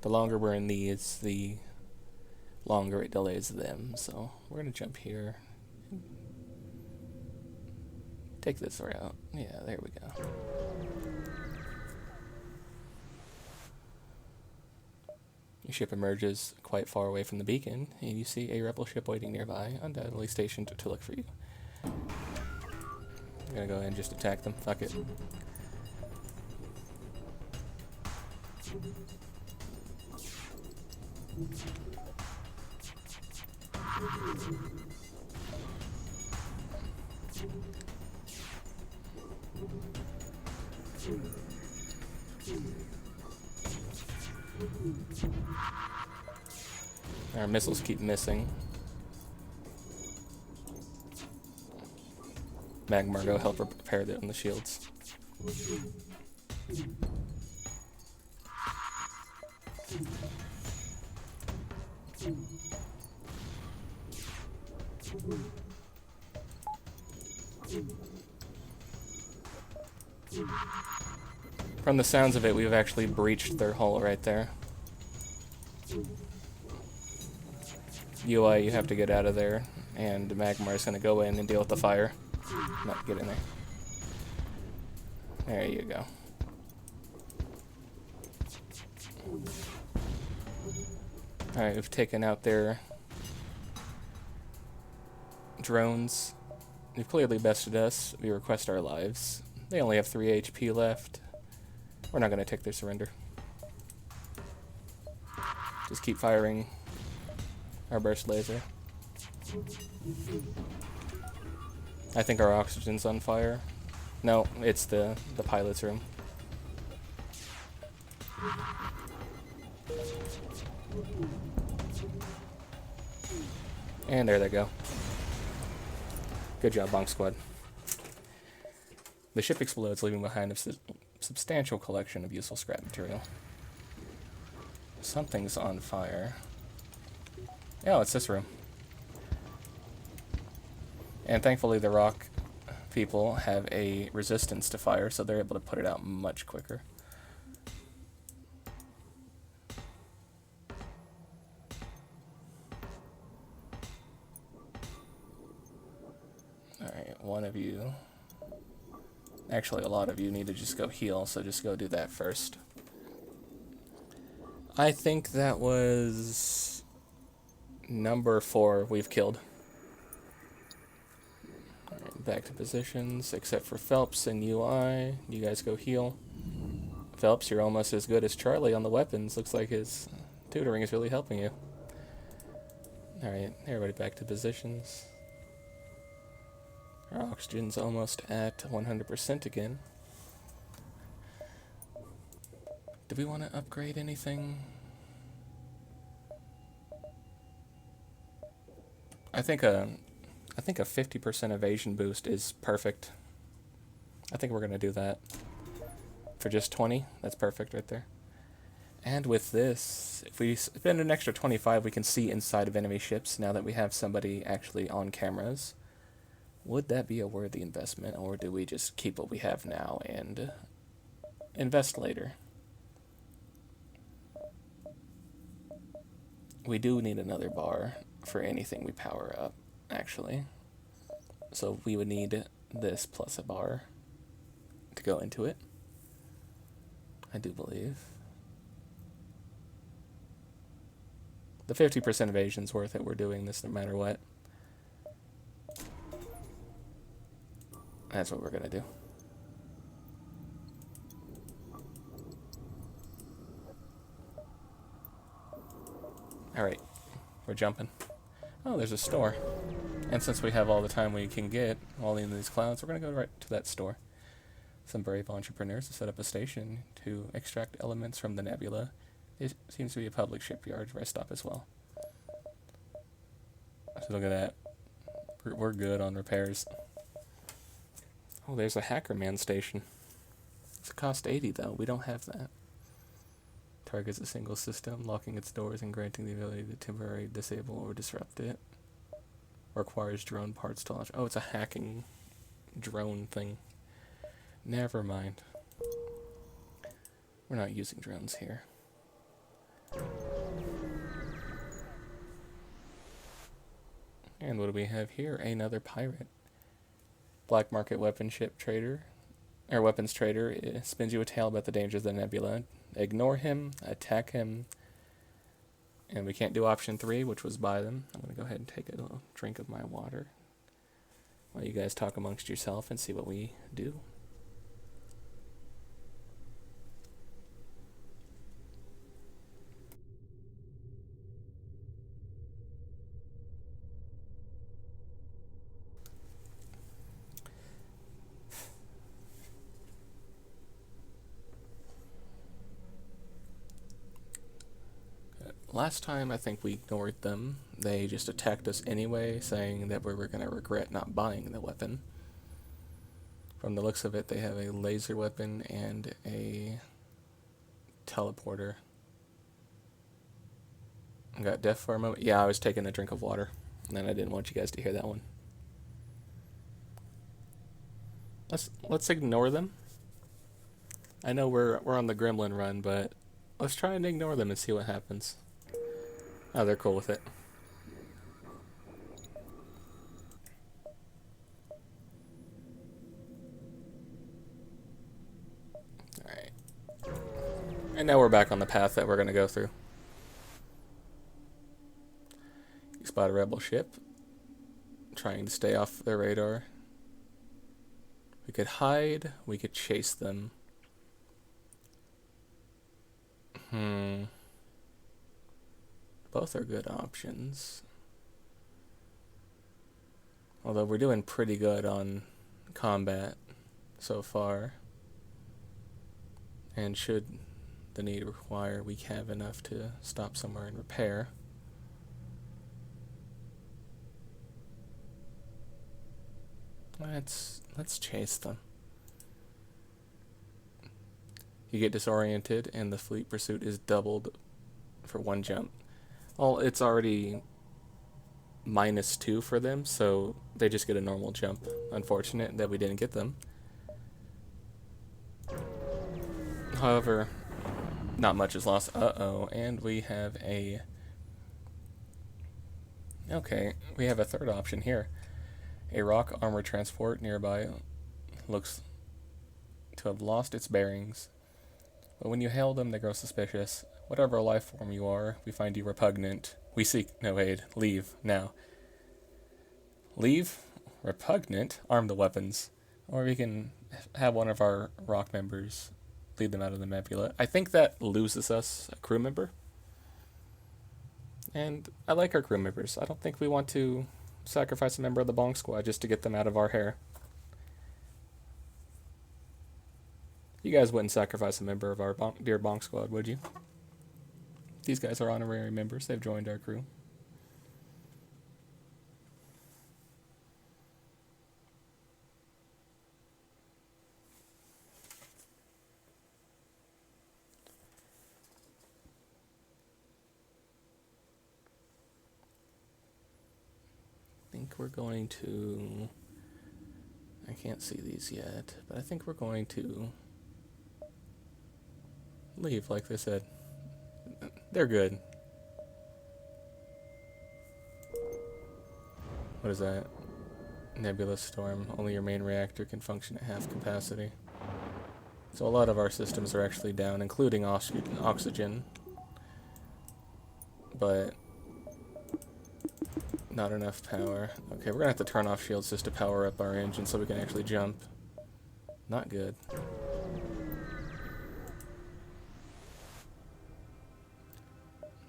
The longer we're in these, the longer it delays them. So we're going to jump here. Take this route. Yeah, there we go. Your ship emerges quite far away from the beacon, and you see a rebel ship waiting nearby, undoubtedly stationed to look for you. I'm gonna go ahead and just attack them. Fuck it. Our missiles keep missing. Magmar, go help repair the shields. From the sounds of it, we've actually breached their hull right there. UI, you have to get out of there, and Magmar's gonna go in and deal with the fire. No, get in there. There you go. Alright, we've taken out their drones. They've clearly bested us. We request our lives. They only have 3 HP left. We're not going to take their surrender. Just keep firing our burst laser. I think our oxygen's on fire. No, it's the pilot's room. And there they go. Good job, Bonk Squad. The ship explodes, leaving behind a substantial collection of useful scrap material. Something's on fire. Oh, it's this room. And thankfully the rock people have a resistance to fire, so they're able to put it out much quicker. Alright, one of you... Actually, a lot of you need to just go heal, so just go do that first. I think that was... number 4 we've killed. Alright, back to positions, except for Phelps and UI. You guys go heal. Phelps, you're almost as good as Charlie on the weapons. Looks like his tutoring is really helping you. Alright, everybody back to positions. Our oxygen's almost at 100% again. Do we want to upgrade anything? I think a 50% evasion boost is perfect. I think we're gonna do that. For just 20, that's perfect right there. And with this, if we spend an extra 25, we can see inside of enemy ships now that we have somebody actually on cameras. Would that be a worthy investment, or do we just keep what we have now and invest later? We do need another bar for anything we power up, actually. So we would need this plus a bar to go into it, I do believe. The 50% evasion's worth it. We're doing this no matter what. That's what we're gonna do. Alright, we're jumping. Oh, there's a store. And since we have all the time we can get, all in these clouds, we're gonna go right to that store. Some brave entrepreneurs have set up a station to extract elements from the nebula. It seems to be a public shipyard rest stop as well. So look at that. We're good on repairs. Oh, there's a Hacker Man station. It's a cost 80 though. We don't have that. Targets a single system, locking its doors and granting the ability to temporarily disable or disrupt it. Requires drone parts to launch. Oh, it's a hacking drone thing. Never mind. We're not using drones here. And what do we have here? Another pirate. Black market weapon ship trader, or weapons trader, spins you a tale about the dangers of the nebula. Ignore him, attack him, and we can't do option 3, which was buy them. I'm going to go ahead and take a little drink of my water while you guys talk amongst yourself and see what we do. last time I think we ignored them. They just attacked us anyway, saying that we were going to regret not buying the weapon. From the looks of it, they have a laser weapon and a teleporter. I got deaf for a moment. Yeah, I was taking a drink of water, and then I didn't want you guys to hear that one. Let's ignore them. I know we're on the gremlin run, but let's try and ignore them and see what happens. Oh, they're cool with it. Alright. And now we're back on the path that we're going to go through. You spot a rebel ship. Trying to stay off their radar. We could hide. We could chase them. Both are good options. Although we're doing pretty good on combat so far. And should the need require, we have enough to stop somewhere and repair. Let's chase them. You get disoriented and the fleet pursuit is doubled for one jump. Well, it's already -2 for them, so they just get a normal jump. Unfortunate that we didn't get them. However, not much is lost. Uh-oh, and we have a... Okay, we have a third option here. A rock armor transport nearby looks to have lost its bearings. But when you hail them, they grow suspicious. Whatever life form you are, we find you repugnant. We seek no aid. Leave, now. Leave? Repugnant? Arm the weapons. Or we can have one of our rock members lead them out of the nebula. I think that loses us a crew member. And I like our crew members. I don't think we want to sacrifice a member of the Bonk Squad just to get them out of our hair. You guys wouldn't sacrifice a member of our dear Bonk Squad, would you? These guys are honorary members. They've joined our crew. I think we're going to... I can't see these yet, but I think we're going to leave, like they said. They're good. What is that? Nebula storm. Only your main reactor can function at half capacity. So a lot of our systems are actually down, including oxygen. But not enough power. Okay, we're gonna have to turn off shields just to power up our engine so we can actually jump. Not good.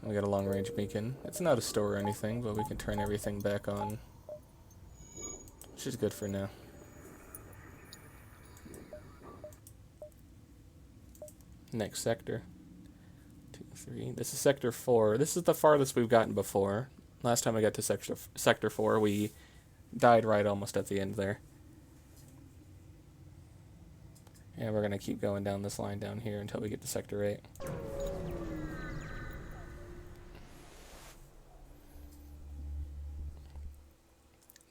We got a long-range beacon. It's not a store or anything, but we can turn everything back on, which is good for now. Next sector. 2, 3. This is sector 4. This is the farthest we've gotten before. Last time I got to sector 4, we died right almost at the end there. And we're gonna keep going down this line down here until we get to sector 8.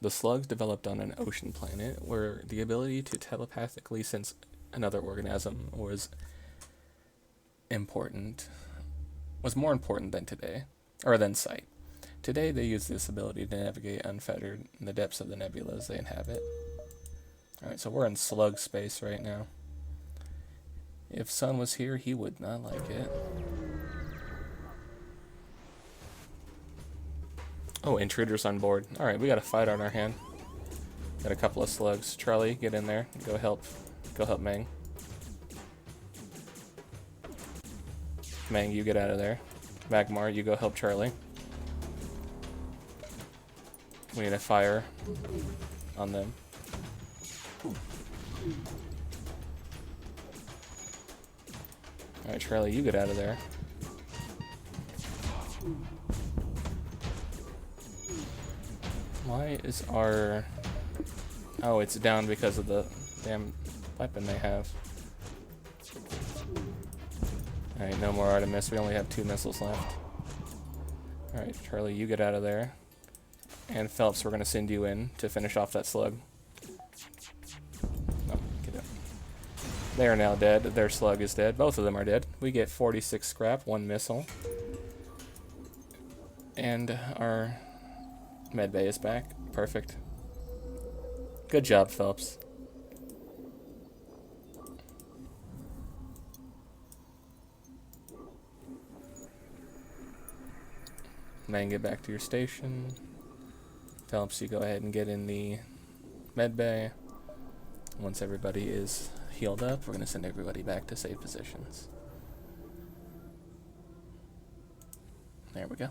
The slugs developed on an ocean planet where the ability to telepathically sense another organism was more important than today, or than sight. Today they use this ability to navigate unfettered in the depths of the nebulas they inhabit. Alright, so we're in slug space right now. If Sun was here, he would not like it. Oh, intruders on board. Alright, we got a fight on our hand. Got a couple of slugs. Charlie, get in there. Go help Meng. Meng, you get out of there. Magmar, you go help Charlie. We need a fire on them. Alright, Charlie, you get out of there. Why is our... Oh, it's down because of the damn weapon they have. Alright, no more Artemis. We only have 2 missiles left. Alright, Charlie, you get out of there. And Phelps, we're going to send you in to finish off that slug. No, get out. They are now dead. Their slug is dead. Both of them are dead. We get 46 scrap, 1 missile. And our medbay is back. Perfect. Good job, Phelps. Then get back to your station. Phelps, you go ahead and get in the med bay. Once everybody is healed up, we're going to send everybody back to safe positions. There we go.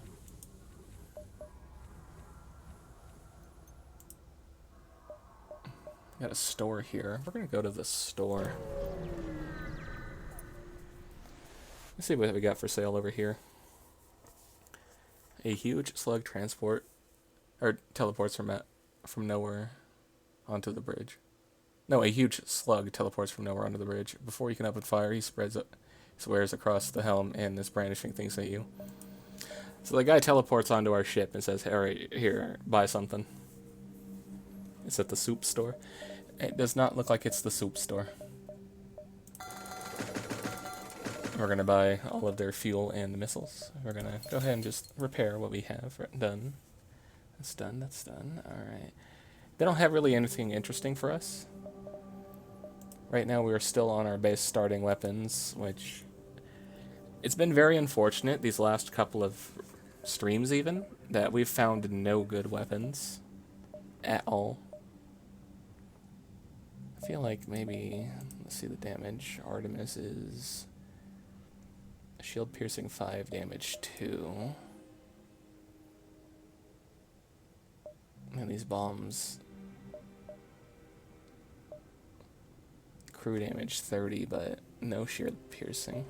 Got a store here. We're going to go to the store. Let's see what we got for sale over here. A huge slug transport, or teleports from nowhere onto the bridge. No, a huge slug teleports from nowhere onto the bridge. Before you can open fire, he swears across the helm and is brandishing things at you. So the guy teleports onto our ship and says, "Alright, here, buy something." It's at the soup store. It does not look like it's the soup store. We're going to buy all of their fuel and missiles. We're going to go ahead and just repair what we have done. That's done, that's done. Alright. They don't have really anything interesting for us. Right now we are still on our base starting weapons, which... It's been very unfortunate these last couple of streams even, that we've found no good weapons at all. I feel like maybe... Let's see the damage. Artemis is... Shield piercing 5, damage 2. And these bombs. Crew damage 30, but no shield piercing.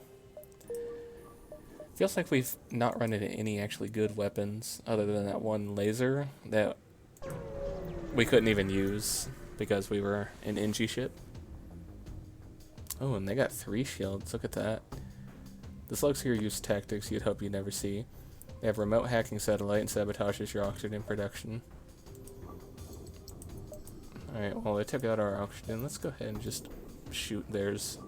Feels like we've not run into any actually good weapons other than that one laser that we couldn't even use because we were an NG ship. Oh, and they got 3 shields. Look at that. The slugs here use tactics you'd hope you'd never see. They have remote hacking satellite and sabotages your oxygen production. Alright, well they took out our oxygen. Let's go ahead and just shoot theirs.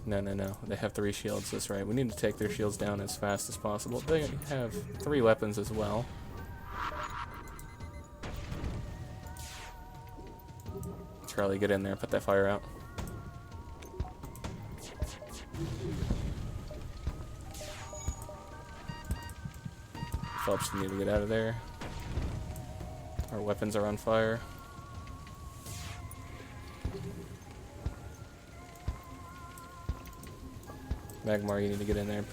No. They have 3 shields, that's right. We need to take their shields down as fast as possible. They have 3 weapons as well. Charlie, get in there, put that fire out. Phelps, you need to get out of there. Our weapons are on fire. Magmar, you need to get in there and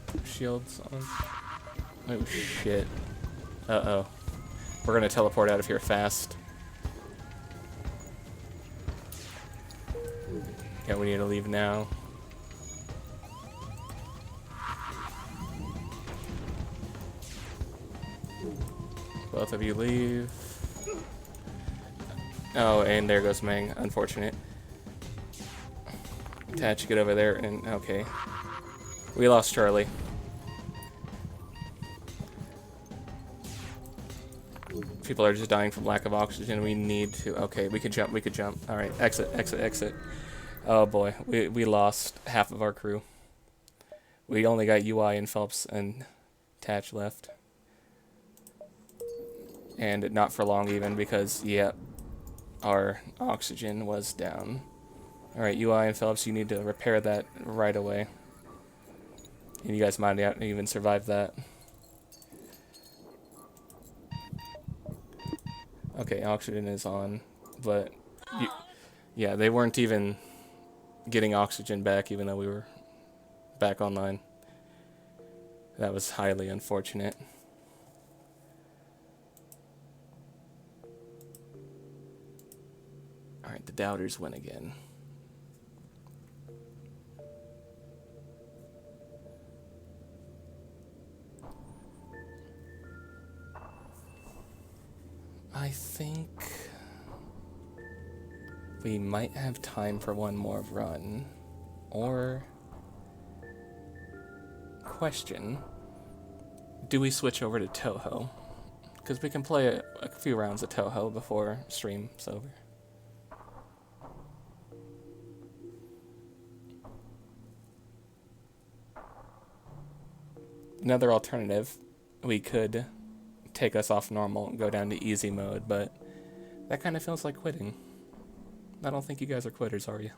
put shields on. Oh shit. Uh-oh. We're gonna teleport out of here fast. Yeah, we need to leave now. Both of you leave. Oh, and there goes Meng. Unfortunate. Attach, get over there, and okay. We lost Charlie. People are just dying from lack of oxygen. We need to... Okay, we could jump, we could jump. Alright, exit, exit, exit. Oh boy, we lost half of our crew. We only got UI and Phelps and Tatch left. And not for long even, because, yeah, our oxygen was down. Alright, UI and Phelps, you need to repair that right away. And you guys might not even survive that. Okay, oxygen is on, but... yeah, they weren't even getting oxygen back, even though we were back online. That was highly unfortunate. Alright, the doubters win again. We might have time for one more run. Or... question. Do we switch over to Toho? Because we can play a few rounds of Toho before stream's over. Another alternative, we could take us off normal and go down to easy mode, but that kind of feels like quitting. I don't think you guys are quitters, are you?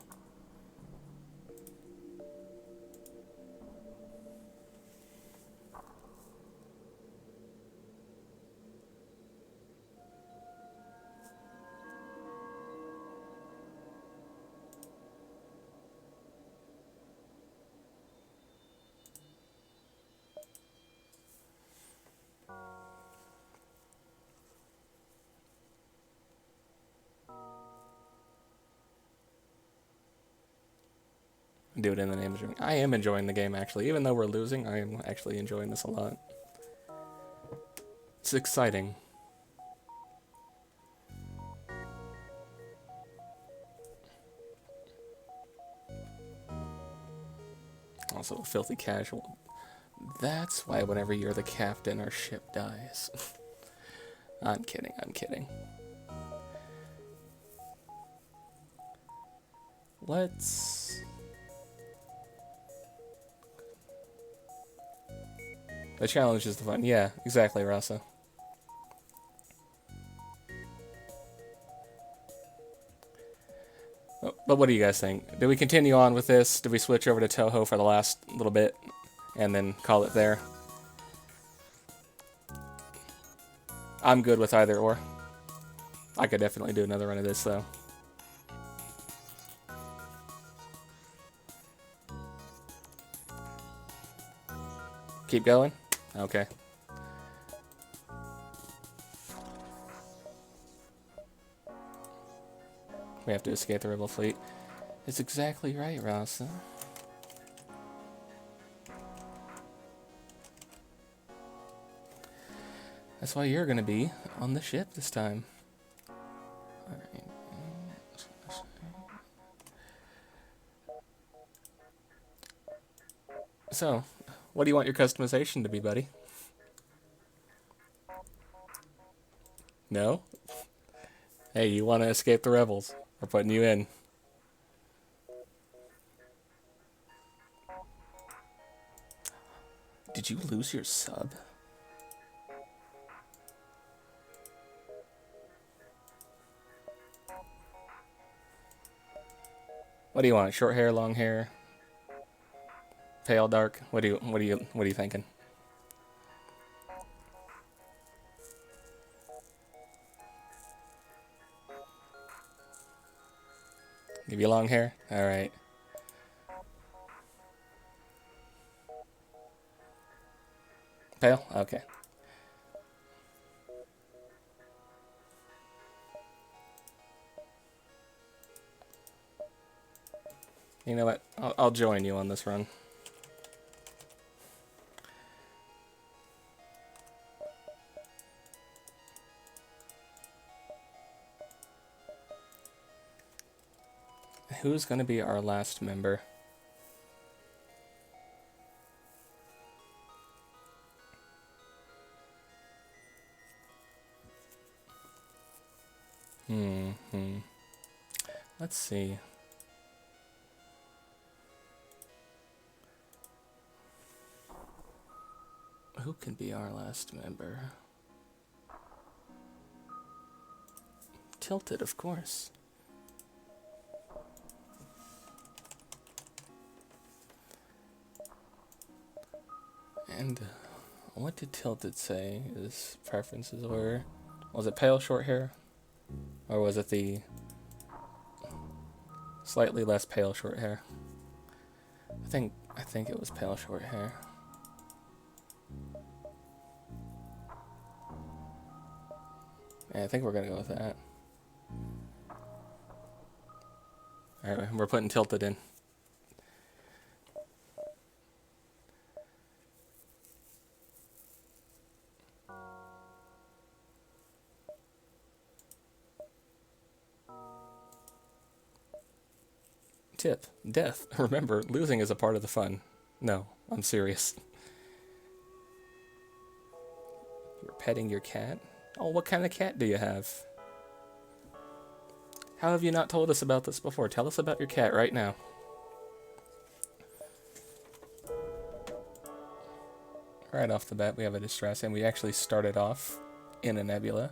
Do it in the name of streaming. I am enjoying the game, actually. Even though we're losing, I am actually enjoying this a lot. It's exciting. Also, filthy casual. That's why whenever you're the captain, our ship dies. I'm kidding, I'm kidding. Let's... The challenge is the fun. Yeah, exactly, Rasa. But what do you guys think? Do we continue on with this? Do we switch over to Toho for the last little bit and then call it there? I'm good with either or. I could definitely do another run of this, though. Keep going? Okay. We have to escape the rebel fleet. It's exactly right, Rasa. That's why you're gonna be on the ship this time. Alright. So, what do you want your customization to be, buddy? No? Hey, you want to escape the rebels? We're putting you in. Did you lose your sub? What do you want? Short hair, long hair? Pale, dark? What are you thinking? Give you long hair? Alright. Pale? Okay. You know what? I'll join you on this run. Who's going to be our last member? Let's see. Who can be our last member? Tilted, of course. And what did Tilted say his preferences were? Was it pale short hair? Or was it the slightly less pale short hair? I think it was pale short hair. Yeah, I think we're gonna go with that. Alright, we're putting Tilted in. tip. Death. Remember, losing is a part of the fun. No, I'm serious. You're petting your cat? Oh, what kind of cat do you have? How have you not told us about this before? Tell us about your cat right now. Right off the bat, we have a distress, and we actually started off in a nebula.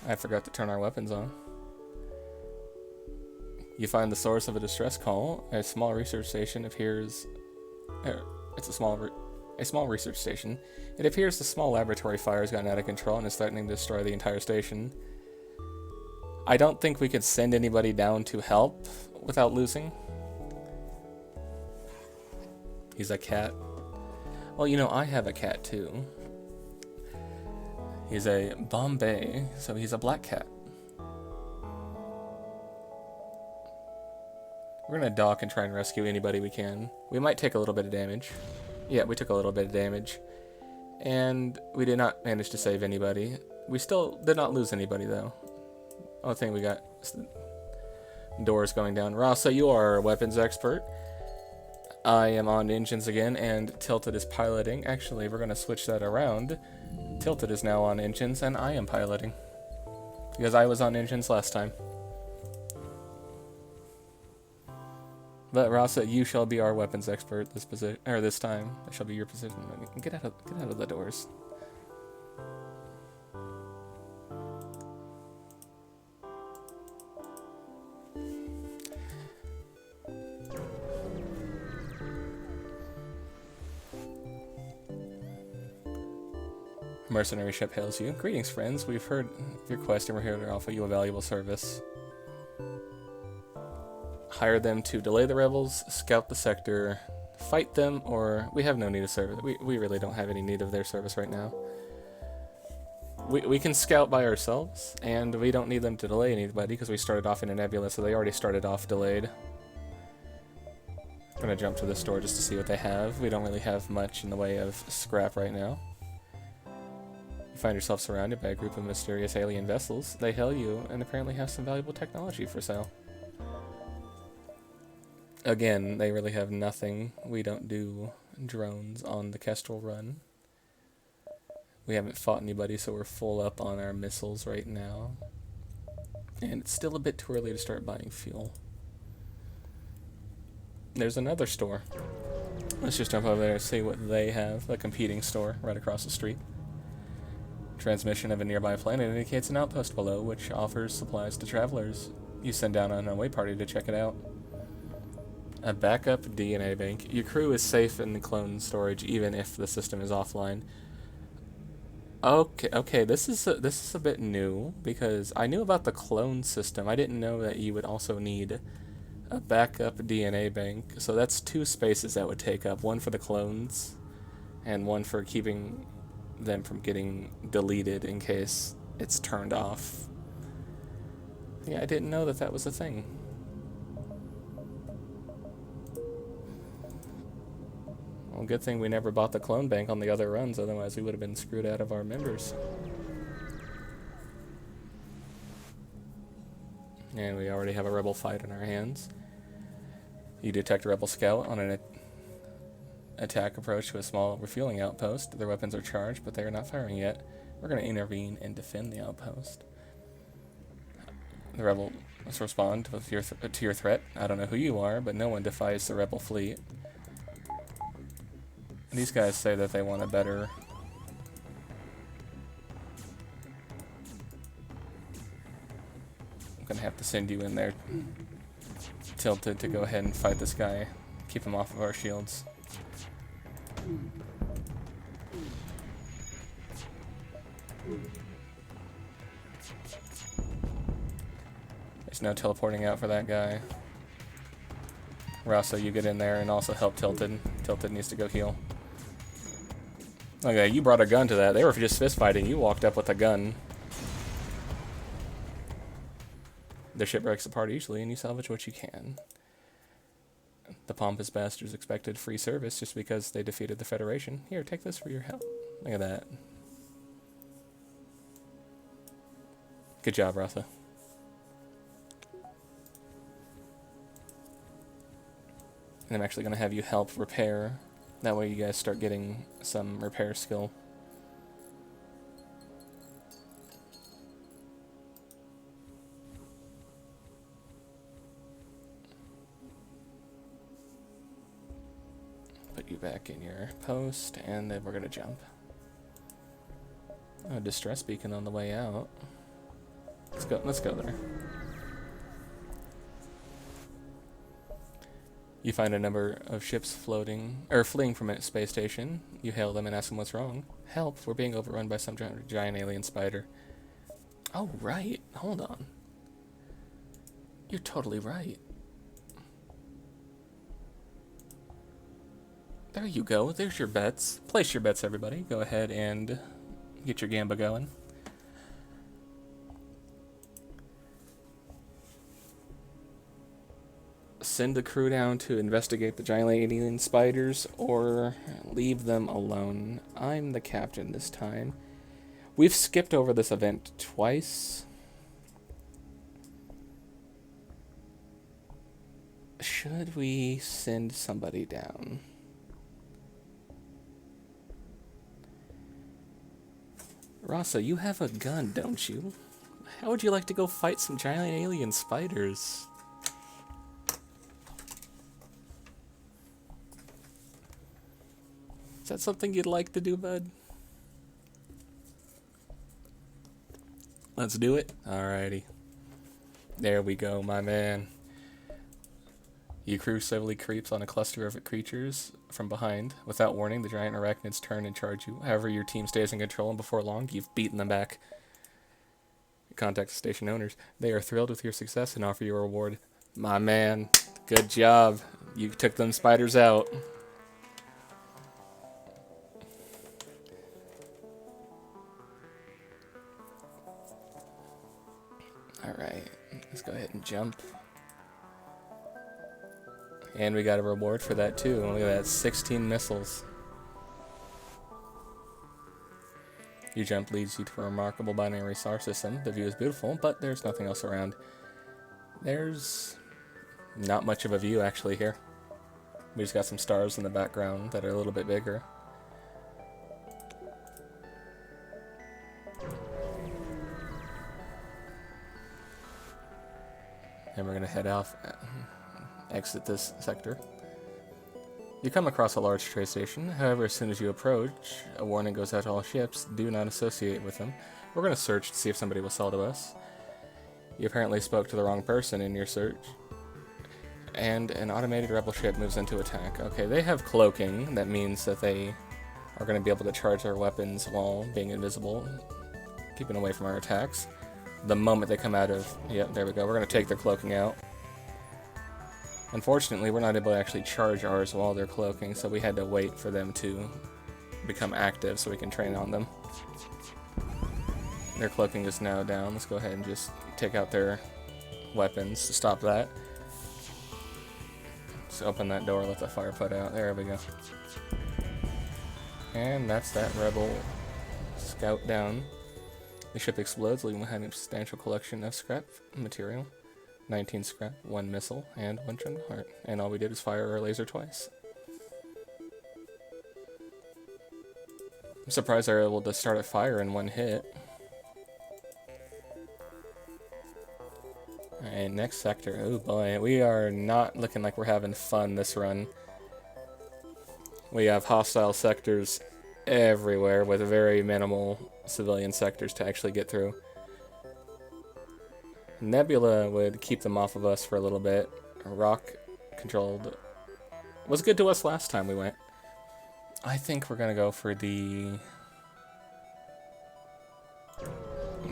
I forgot to turn our weapons on. You find the source of a distress call. A small research station appears. It's a small research station. It appears the small laboratory fire has gotten out of control and is threatening to destroy the entire station. I don't think we could send anybody down to help without losing. He's a cat. Well, you know, I have a cat too. He's a Bombay, so he's a black cat. We're gonna dock and try and rescue anybody we can. We might take a little bit of damage. Yeah, we took a little bit of damage. And we did not manage to save anybody. We still did not lose anybody, though. Only thing we got is the doors going down. Rasa, you are a weapons expert. I am on engines again, and Tilted is piloting. Actually, we're gonna switch that around. Tilted is now on engines, and I am piloting. Because I was on engines last time. But Rasa, you shall be our weapons expert this time. That shall be your position. Get out of the doors. Mercenary ship hails you. Greetings, friends. We've heard of your quest and we're here to offer you a valuable service. Hire them to delay the rebels, scout the sector, fight them, or we have no need of service. We really don't have any need of their service right now. We can scout by ourselves, and we don't need them to delay anybody because we started off in a nebula, so they already started off delayed. I'm gonna jump to the store just to see what they have. We don't really have much in the way of scrap right now. You find yourself surrounded by a group of mysterious alien vessels. They hail you and apparently have some valuable technology for sale. Again, they really have nothing. We don't do drones on the Kestrel run. We haven't fought anybody, so we're full up on our missiles right now. And it's still a bit too early to start buying fuel. There's another store. Let's just jump over there and see what they have. A competing store right across the street. Transmission of a nearby planet indicates an outpost below, which offers supplies to travelers. You send down an away party to check it out. A backup DNA bank. Your crew is safe in the clone storage, even if the system is offline. Okay. This is a bit new because I knew about the clone system. I didn't know that you would also need a backup DNA bank. So that's 2 spaces that would take up. One for the clones, and one for keeping them from getting deleted in case it's turned off. Yeah, I didn't know that that was a thing. Well, good thing we never bought the clone bank on the other runs, otherwise we would have been screwed out of our members. And we already have a rebel fight in our hands. You detect a rebel scout on an attack approach to a small refueling outpost. Their weapons are charged, but they are not firing yet. We're going to intervene and defend the outpost. The rebel must respond to your threat. I don't know who you are, but no one defies the rebel fleet. These guys say that they want a better... I'm gonna have to send you in there, Tilted, to go ahead and fight this guy. Keep him off of our shields. There's no teleporting out for that guy. Rasa, you get in there and also help Tilted. Tilted needs to go heal. Okay, you brought a gun to that. They were just fist fighting. You walked up with a gun. The ship breaks apart easily, and you salvage what you can. The pompous bastards expected free service just because they defeated the Federation. Here, take this for your help. Look at that. Good job, Ratha. And I'm actually going to have you help repair. That way you guys start getting some repair skill. Put you back in your post, and then we're going to jump. Oh, distress beacon on the way out. Let's go there. You find a number of ships fleeing from a space station. You hail them and ask them what's wrong. Help, we're being overrun by some giant alien spider. Oh, right. Hold on. You're totally right. There you go. There's your bets. Place your bets, everybody. Go ahead and get your gamba going. Send the crew down to investigate the giant alien spiders or leave them alone. I'm the captain this time. We've skipped over this event twice. Should we send somebody down? Rasa, you have a gun, don't you? How would you like to go fight some giant alien spiders? Is that something you'd like to do, bud? Let's do it. Alrighty. There we go, my man. Your crew slowly creeps on a cluster of creatures from behind. Without warning, the giant arachnids turn and charge you. However, your team stays in control, and before long, you've beaten them back. Contact the station owners. They are thrilled with your success and offer you a reward. My man, good job. You took them spiders out. Alright, let's go ahead and jump. And we got a reward for that too. Look at that, 16 missiles. Your jump leads you to a remarkable binary star system. The view is beautiful, but there's nothing else around. There's not much of a view actually here. We just got some stars in the background that are a little bit bigger. And we're going to head off, exit this sector. You come across a large trade station. However, as soon as you approach, a warning goes out to all ships. Do not associate with them. We're going to search to see if somebody will sell to us. You apparently spoke to the wrong person in your search. And an automated rebel ship moves into attack. Okay, they have cloaking. That means that they are going to be able to charge their weapons while being invisible, keeping away from our attacks. The moment they come out of... Yep, there we go. We're going to take their cloaking out. Unfortunately, we're not able to actually charge ours while they're cloaking, so we had to wait for them to become active so we can train on them. Their cloaking is now down. Let's go ahead and just take out their weapons to stop that. Just open that door, let the fire put out. There we go. And that's that rebel scout down. The ship explodes, leaving behind a substantial collection of scrap material. 19 scrap, 1 missile, and 1 jungle heart. And all we did is fire our laser twice. I'm surprised they were able to start a fire in 1 hit. Alright, next sector. Oh boy, we are not looking like we're having fun this run. We have hostile sectors everywhere with very minimal civilian sectors to actually get through. Nebula would keep them off of us for a little bit. Rock controlled was good to us last time we went. I think we're gonna go for the...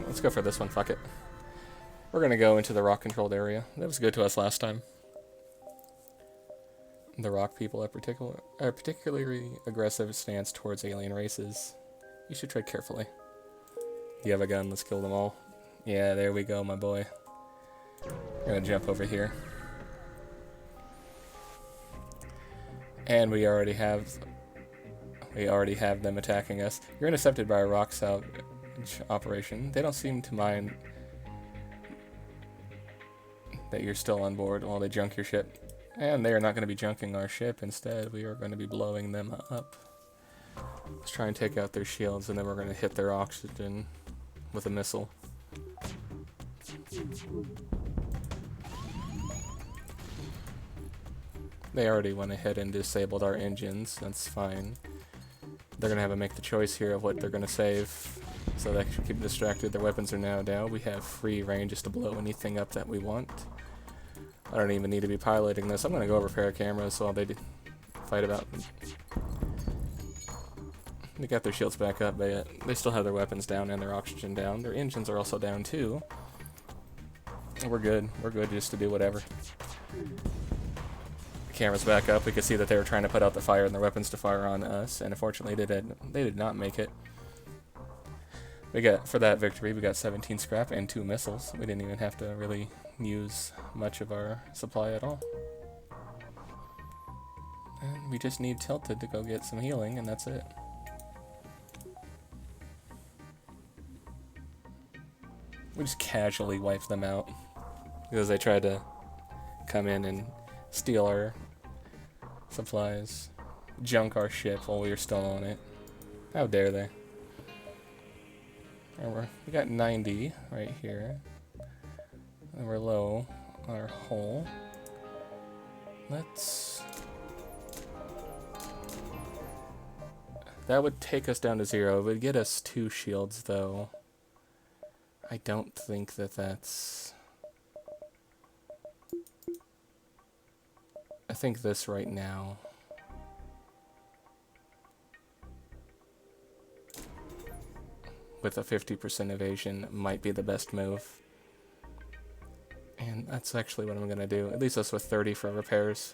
Let's go for this one, fuck it. We're gonna go into the rock controlled area. That was good to us last time. The rock people are particularly aggressive stance towards alien races. You should tread carefully. You have a gun, let's kill them all. Yeah, there we go, my boy. We're gonna jump over here. And we already have them attacking us. You're intercepted by a rock salvage operation. They don't seem to mind that you're still on board while they junk your ship. And they are not going to be junking our ship. Instead, we are going to be blowing them up. Let's try and take out their shields, and then we're going to hit their oxygen with a missile. They already went ahead and disabled our engines. That's fine. They're going to have to make the choice here of what they're going to save. So they should keep distracted. Their weapons are now down. We have free ranges to blow anything up that we want. I don't even need to be piloting this. I'm going to go repair cameras while they fight about. They got their shields back up, but they still have their weapons down and their oxygen down. Their engines are also down too. We're good. We're good just to do whatever. The camera's back up. We could see that they were trying to put out the fire and their weapons to fire on us, and unfortunately they did not make it. We got, for that victory, we got 17 scrap and 2 missiles. We didn't even have to really use much of our supply at all. And we just need Tilted to go get some healing, and that's it. We just casually wiped them out because they tried to come in and steal our supplies, junk our ship while we were still on it. How dare they? We got 90 right here, and we're low on our hull. That would take us down to 0. It would get us 2 shields, though. I don't think that that's... I think this right now... with a 50% evasion might be the best move. And that's actually what I'm going to do. It leaves us with 30 for repairs.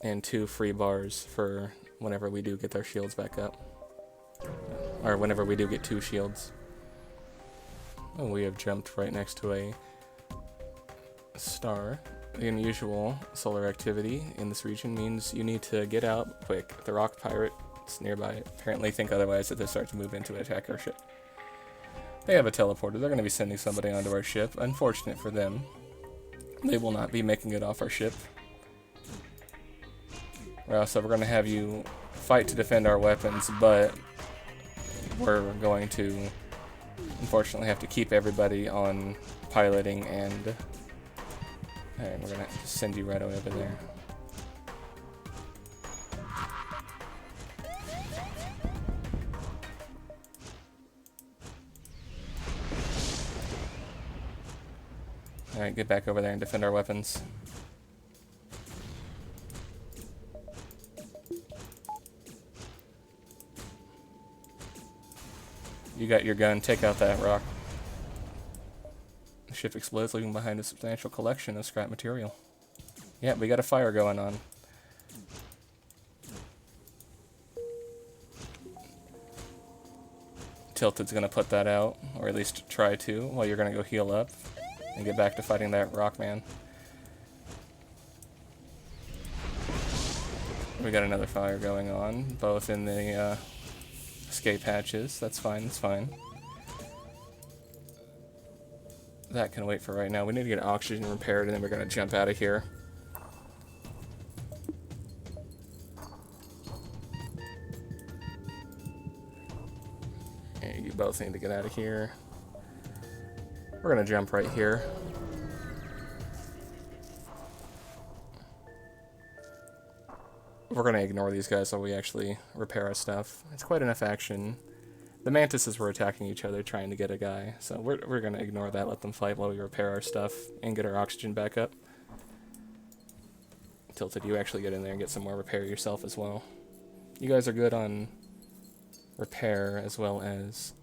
And 2 free bars for whenever we do get our shields back up. Or whenever we do get 2 shields. Oh, we have jumped right next to a star. The unusual solar activity in this region means you need to get out quick. The rock pirate nearby apparently think otherwise, that they start to move in to attack our ship. They have a teleporter. They're going to be sending somebody onto our ship. Unfortunate for them. They will not be making it off our ship. So we're going to have you fight to defend our weapons, but we're going to unfortunately have to keep everybody on piloting, and alright, we're going to send you right over there. Alright, get back over there and defend our weapons. You got your gun, take out that rock. The ship explodes, leaving behind a substantial collection of scrap material. Yeah, we got a fire going on. Tilted's gonna put that out, or at least try to, while you're gonna go heal up and get back to fighting that rock man. We got another fire going on, both in the escape hatches. That's fine, that's fine. That can wait for right now. We need to get oxygen repaired, and then we're gonna jump out of here. Yeah, you both need to get out of here. We're gonna jump right here. We're gonna ignore these guys while we actually repair our stuff. It's quite enough action. The mantises were attacking each other, trying to get a guy, so we're gonna ignore that, let them fight while we repair our stuff and get our oxygen back up. Tilted, you actually get in there and get some more repair yourself as well. You guys are good on repair as well as...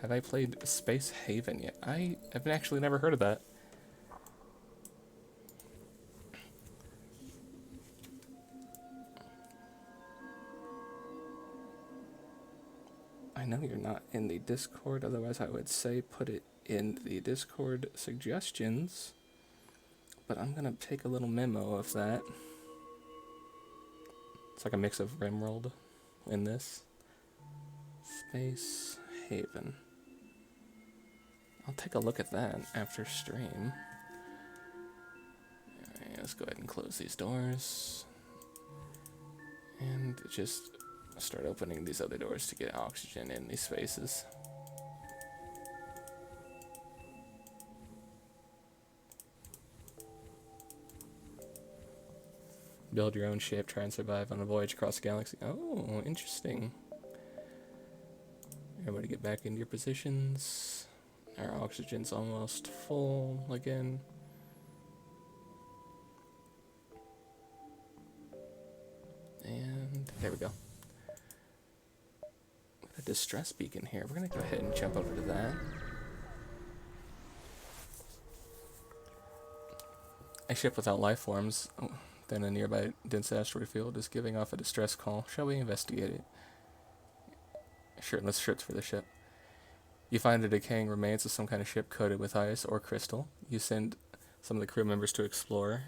Have I played Space Haven yet? I have actually never heard of that. I know you're not in the Discord, otherwise I would say put it in the Discord suggestions. But I'm gonna take a little memo of that. It's like a mix of Rimworld in this. Space Haven. I'll take a look at that after stream. Alright, let's go ahead and close these doors. And just start opening these other doors to get oxygen in these spaces. Build your own ship, try and survive on a voyage across the galaxy. Oh, interesting. Everybody get back into your positions. Our oxygen's almost full again. And there we go. A distress beacon here. We're gonna go ahead and jump over to that. A ship without life forms. Oh, then a nearby dense asteroid field is giving off a distress call. Shall we investigate it? Shirtless strips for the ship. You find the decaying remains of some kind of ship coated with ice or crystal. You send some of the crew members to explore.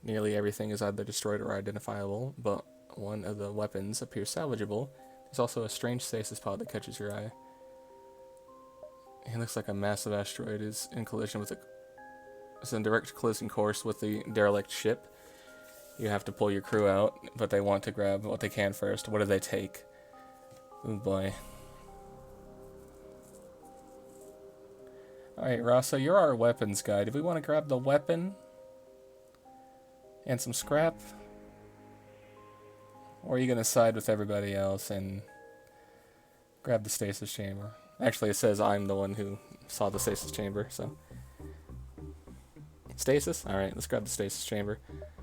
Nearly everything is either destroyed or identifiable, but one of the weapons appears salvageable. There's also a strange stasis pod that catches your eye. It looks like a massive asteroid is in collision with it's in direct collision course with the derelict ship. You have to pull your crew out, but they want to grab what they can first. What do they take? Oh boy. Alright, Rasa, you're our weapons guy. Do we want to grab the weapon? And some scrap? Or are you going to side with everybody else and grab the stasis chamber? Actually, it says I'm the one who saw the stasis chamber, so. Stasis? Alright, let's grab the stasis chamber.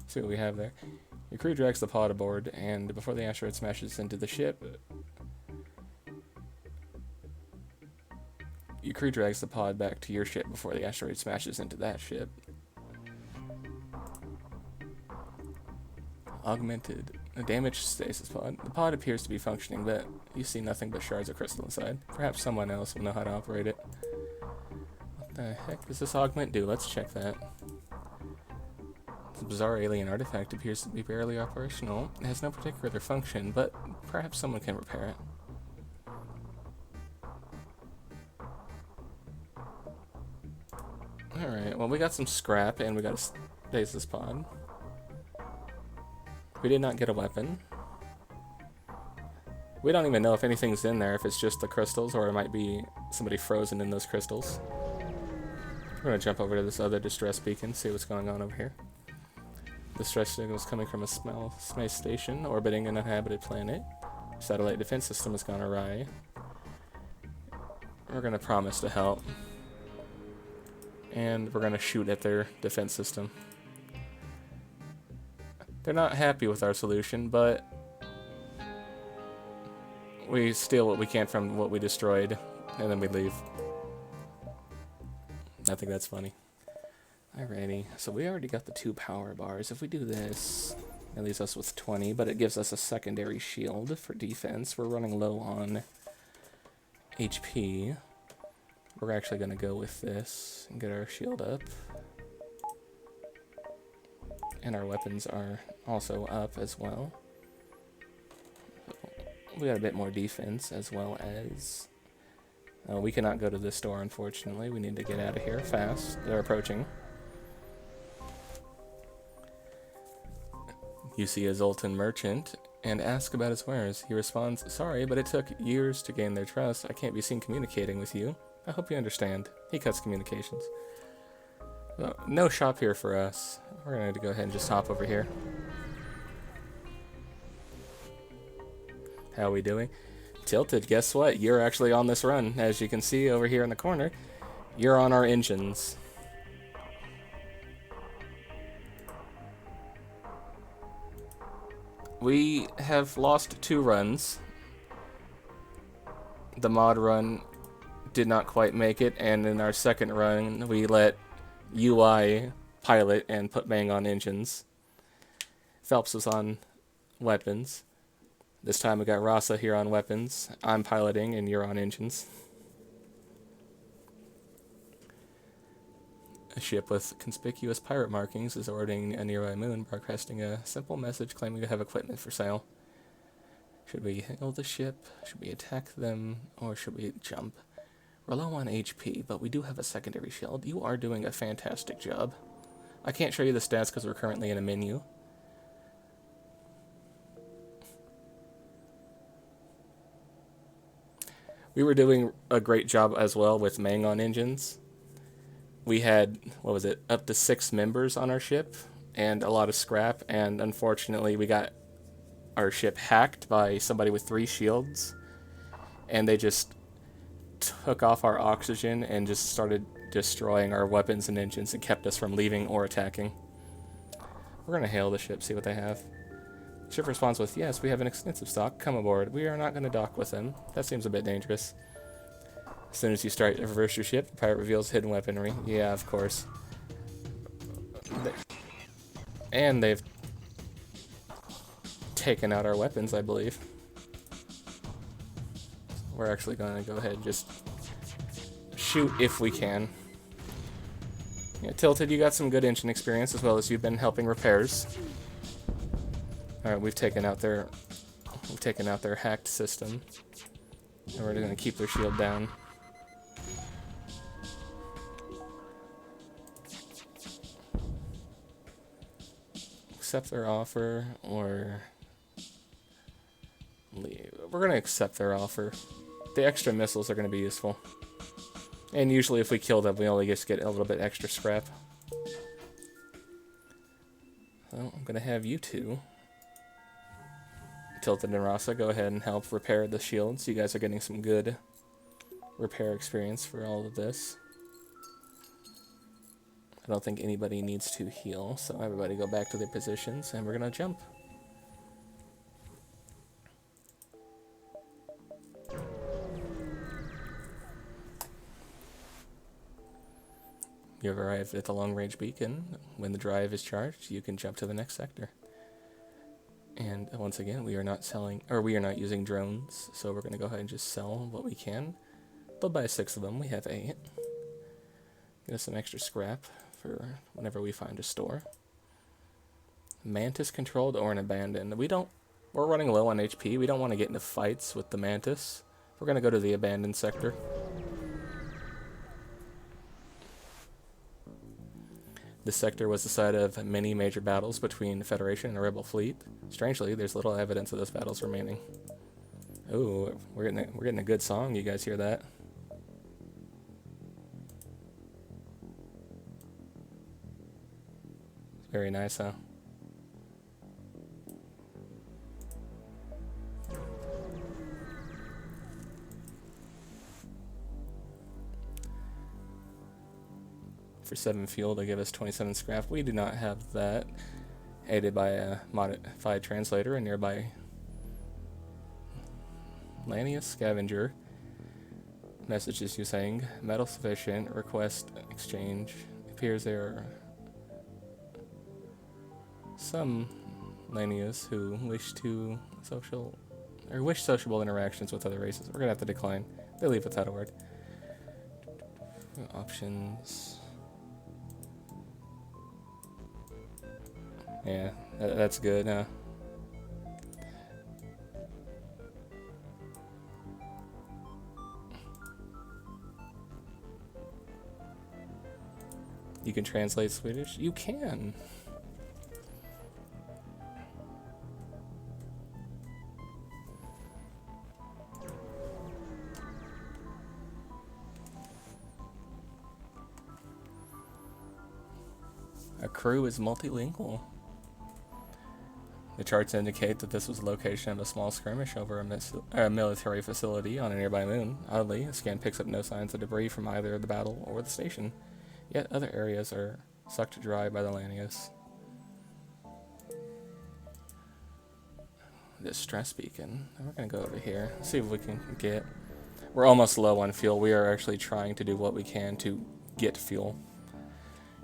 See what we have there. Your crew drags the pod aboard, and before the asteroid smashes into the ship, your crew drags the pod back to your ship before the asteroid smashes into that ship. Augmented. A damaged stasis pod. The pod appears to be functioning, but you see nothing but shards of crystal inside. Perhaps someone else will know how to operate it. What the heck does this augment do? Let's check that. The bizarre alien artifact appears to be barely operational. It has no particular function, but perhaps someone can repair it. Alright, well we got some scrap and we got a stasis pod. We did not get a weapon. We don't even know if anything's in there, if it's just the crystals or it might be somebody frozen in those crystals. We're gonna jump over to this other distress beacon, see what's going on over here. Distress signal is coming from a space station orbiting an uninhabited planet. Satellite defense system has gone awry. We're gonna promise to help. And we're gonna shoot at their defense system. They're not happy with our solution, but we steal what we can from what we destroyed, and then we leave. I think that's funny. Alrighty, so we already got the 2 power bars. If we do this, it leaves us with 20, but it gives us a secondary shield for defense. We're running low on HP. We're actually going to go with this and get our shield up. And our weapons are also up as well. We got a bit more defense as well as... we cannot go to this door, unfortunately. We need to get out of here fast. They're approaching. You see a Zoltan merchant and ask about his wares. He responds, "Sorry, but it took years to gain their trust. I can't be seen communicating with you. I hope you understand." He cuts communications. Well, no shop here for us. We're going to go ahead and just hop over here. How are we doing? Tilted, guess what? You're actually on this run. As you can see over here in the corner, you're on our engines. We have lost 2 runs. The mod run did not quite make it, and in our second run, we let UI pilot and put bang on engines. Phelps was on weapons. This time we got Rasa here on weapons. I'm piloting, and you're on engines. A ship with conspicuous pirate markings is orbiting a nearby moon, broadcasting a simple message claiming to have equipment for sale. Should we hail the ship? Should we attack them? Or should we jump? We're low on HP, but we do have a secondary shield. You are doing a fantastic job. I can't show you the stats because we're currently in a menu. We were doing a great job as well with Mangon engines. We had, what was it, up to 6 members on our ship and a lot of scrap, and unfortunately we got our ship hacked by somebody with 3 shields, and they just took off our oxygen and just started destroying our weapons and engines and kept us from leaving or attacking. We're going to hail the ship, see what they have. Ship responds with, yes, we have an extensive stock, come aboard. We are not going to dock with them. That seems a bit dangerous. As soon as you start to reverse your ship, the pirate reveals hidden weaponry. Yeah, of course. And they've taken out our weapons, I believe. We're actually going to go ahead and just shoot if we can. Yeah, Tilted, you got some good engine experience as well as you've been helping repairs. Alright, we've taken out their hacked system. And we're going to keep their shield down. Accept their offer or leave. We're going to accept their offer. The extra missiles are going to be useful. And usually if we kill them, we only just get a little bit extra scrap. So I'm going to have you two, Tilted and Rasa, go ahead and help repair the shields. You guys are getting some good repair experience for all of this. I don't think anybody needs to heal, so everybody go back to their positions, and we're going to jump. You have arrived at the long-range beacon. When the drive is charged, you can jump to the next sector. And once again, we are not using drones, so we're going to go ahead and just sell what we can. They'll buy 6 of them. We have 8. Get us some extra scrap for whenever we find a store. Mantis controlled or an abandoned. We're running low on HP. We don't want to get into fights with the Mantis. We're going to go to the abandoned sector. This sector was the site of many major battles between the Federation and the Rebel fleet. Strangely, there's little evidence of those battles remaining. Ooh, we're getting a good song. You guys hear that? Very nice, huh? For 7 fuel, they give us 27 scrap. We do not have that. Aided by a modified translator, a nearby Lanius scavenger. Messages you saying, metal sufficient, request exchange. It appears there are some Lanius who wish sociable interactions with other races. We're gonna have to decline. They leave without a word. Options. Yeah, that's good, huh? You can translate Swedish? You can! Our crew is multilingual. The charts indicate that this was the location of a small skirmish over a military facility on a nearby moon. Oddly, the scan picks up no signs of debris from either the battle or the station. Yet other areas are sucked dry by the Lanius. This stress beacon. We're going to go over here, see if we can get... We're almost low on fuel. We are actually trying to do what we can to get fuel.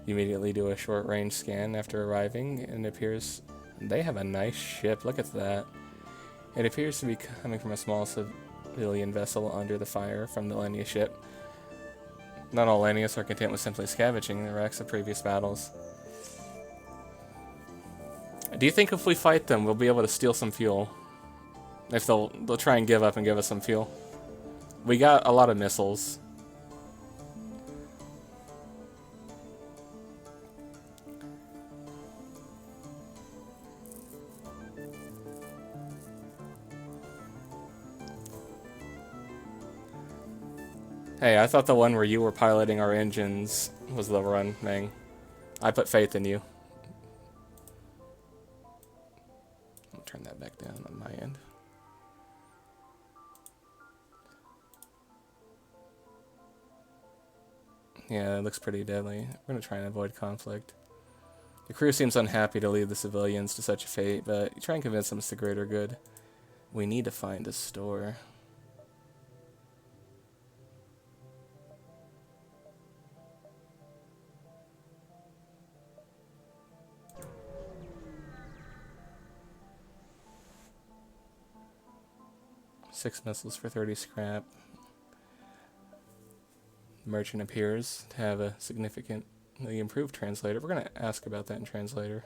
You immediately do a short-range scan after arriving, and it appears... They have a nice ship. Look at that. It appears to be coming from a small civilian vessel under the fire from the Lanius ship. Not all Lanius are content with simply scavenging the wrecks of previous battles. Do you think if we fight them, we'll be able to steal some fuel? If they'll try and give up and give us some fuel. We got a lot of missiles. Hey, I thought the one where you were piloting our engines was the run, Meng. I put faith in you. I'll turn that back down on my end. Yeah, it looks pretty deadly. We're gonna try and avoid conflict. The crew seems unhappy to leave the civilians to such a fate, but you try and convince them it's the greater good. We need to find a store. Six missiles for 30 scrap. The merchant appears to have a significantly improved translator. We're going to ask about that in translator.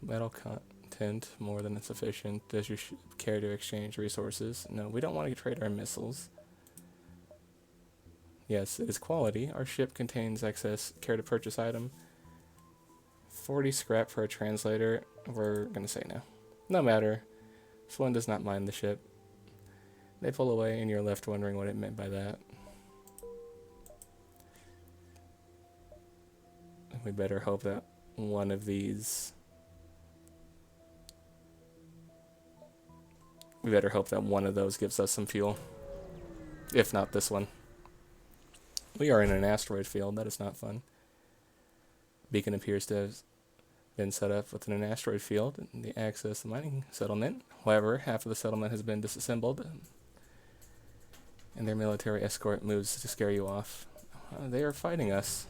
Metal content more than sufficient. Does your ship care to exchange resources? No, we don't want to trade our missiles. Yes, it is quality. Our ship contains excess. Care to purchase item? 40 scrap for a translator. We're going to say no. No matter. This one does not mind the ship. They pull away and you're left wondering what it meant by that. We better hope that one of these... We better hope that one of those gives us some fuel. If not this one. We are in an asteroid field. That is not fun. Beacon appears to have been set up within an asteroid field and the access the mining settlement. However, half of the settlement has been disassembled. And their military escort moves to scare you off. They are fighting us.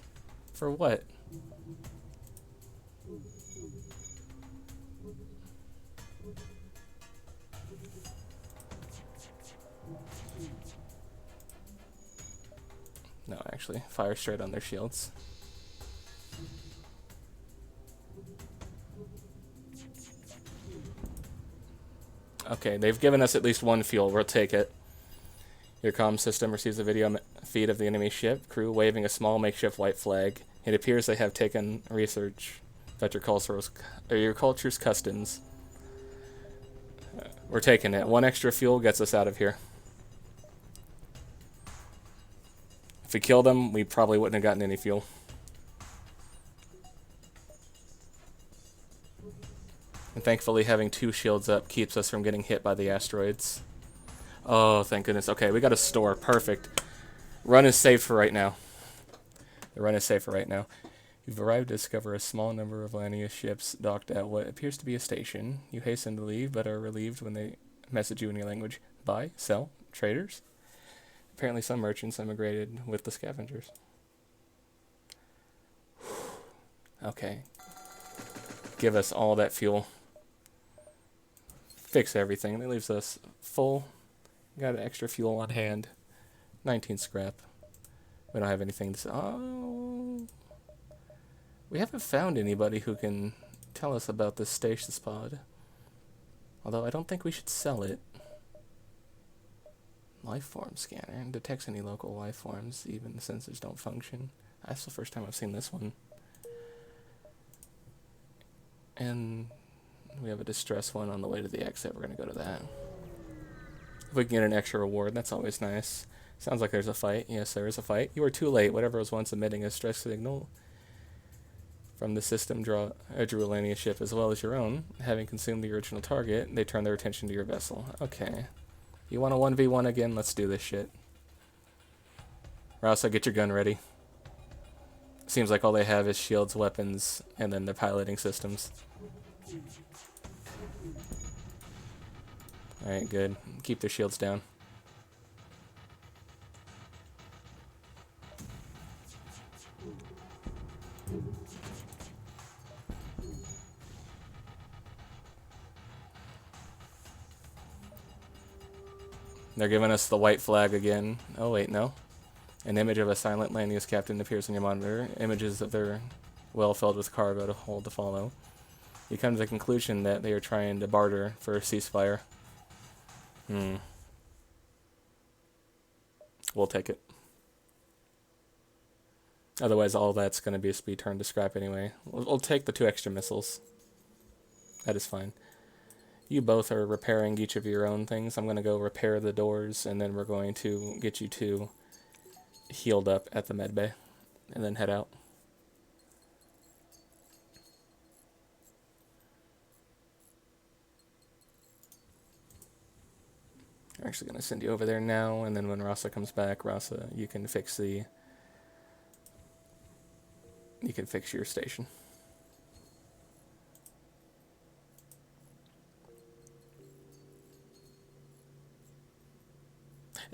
For what? No, actually, fire straight on their shields. Okay, they've given us at least one fuel. We'll take it. Your comm system receives a video feed of the enemy ship crew waving a small makeshift white flag. It appears they have taken research about your culture's customs. We're taking it. One extra fuel gets us out of here. If we killed them, we probably wouldn't have gotten any fuel. And thankfully having two shields up keeps us from getting hit by the asteroids. Oh, thank goodness. Okay, we got a store. Perfect. Run is safe for right now. The run is safe for right now. You've arrived to discover a small number of Lania ships docked at what appears to be a station. You hasten to leave, but are relieved when they message you in your language. Buy, sell, traders. Apparently some merchants emigrated with the scavengers. Okay. Give us all that fuel. Fix everything. That leaves us full. Got extra fuel on hand. 19 scrap. We don't have anything to say. Oh. We haven't found anybody who can tell us about this stasis pod. Although I don't think we should sell it. Lifeform scanner. Detects any local life forms, even the sensors don't function. That's the first time I've seen this one. And we have a distress one on the way to the exit. We're going to go to that. If we can get an extra reward, that's always nice. Sounds like there's a fight. Yes, there is a fight. You were too late. Whatever was once emitting a stress signal from the system drew a Lania ship as well as your own. Having consumed the original target, they turn their attention to your vessel. Okay. You want a 1v1 again? Let's do this shit. Rausa, get your gun ready. Seems like all they have is shields, weapons, and then the piloting systems. Alright, good. Keep their shields down. They're giving us the white flag again. Oh wait, no. An image of a silent Lanius captain appears on your monitor. Images of their well filled with cargo to hold to follow. You come to the conclusion that they are trying to barter for a ceasefire. We'll take it. Otherwise, all that's going to be turned to scrap anyway. We'll take the 2 extra missiles. That is fine. You both are repairing each of your own things. I'm going to go repair the doors, and then we're going to get you 2 healed up at the med bay, and then head out. I'm actually going to send you over there now, and then when Rasa comes back, Rasa, you can fix your station.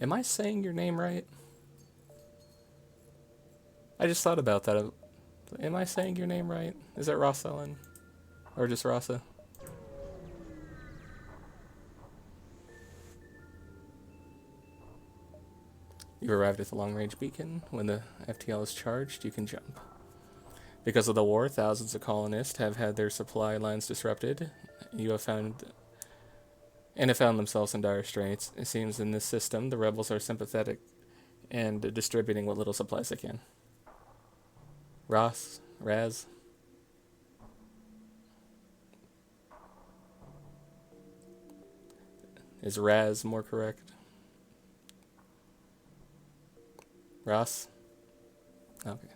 Am I saying your name right? I just thought about that. Am I saying your name right? Is that Rosellen? Or just Rasa? You arrived at the long-range beacon. When the FTL is charged, you can jump. Because of the war, thousands of colonists have had their supply lines disrupted. You have found themselves in dire straits. It seems in this system, the rebels are sympathetic and distributing what little supplies they can. Raz. Is Raz more correct? Ross? Okay.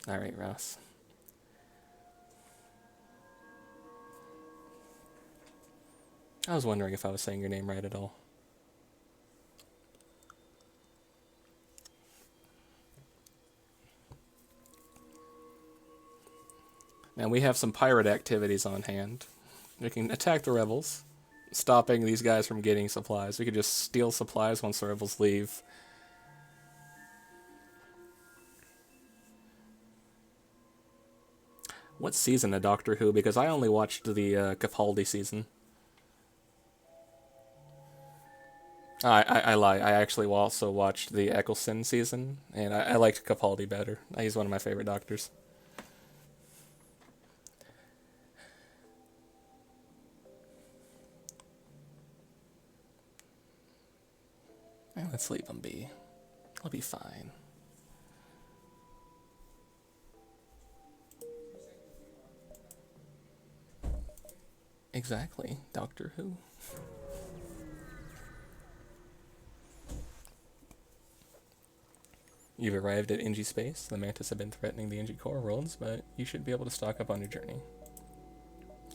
Alright, Ross. I was wondering if I was saying your name right at all. Now we have some pirate activities on hand. We can attack the rebels, stopping these guys from getting supplies. We could just steal supplies once the rebels leave. What season of Doctor Who? Because I only watched the Capaldi season. I lie. I actually also watched the Eccleston season, and I liked Capaldi better. He's one of my favorite doctors. Let's leave him be. I'll be fine. Exactly, Doctor Who. You've arrived at NG Space. The Mantis have been threatening the NG core worlds, but you should be able to stock up on your journey.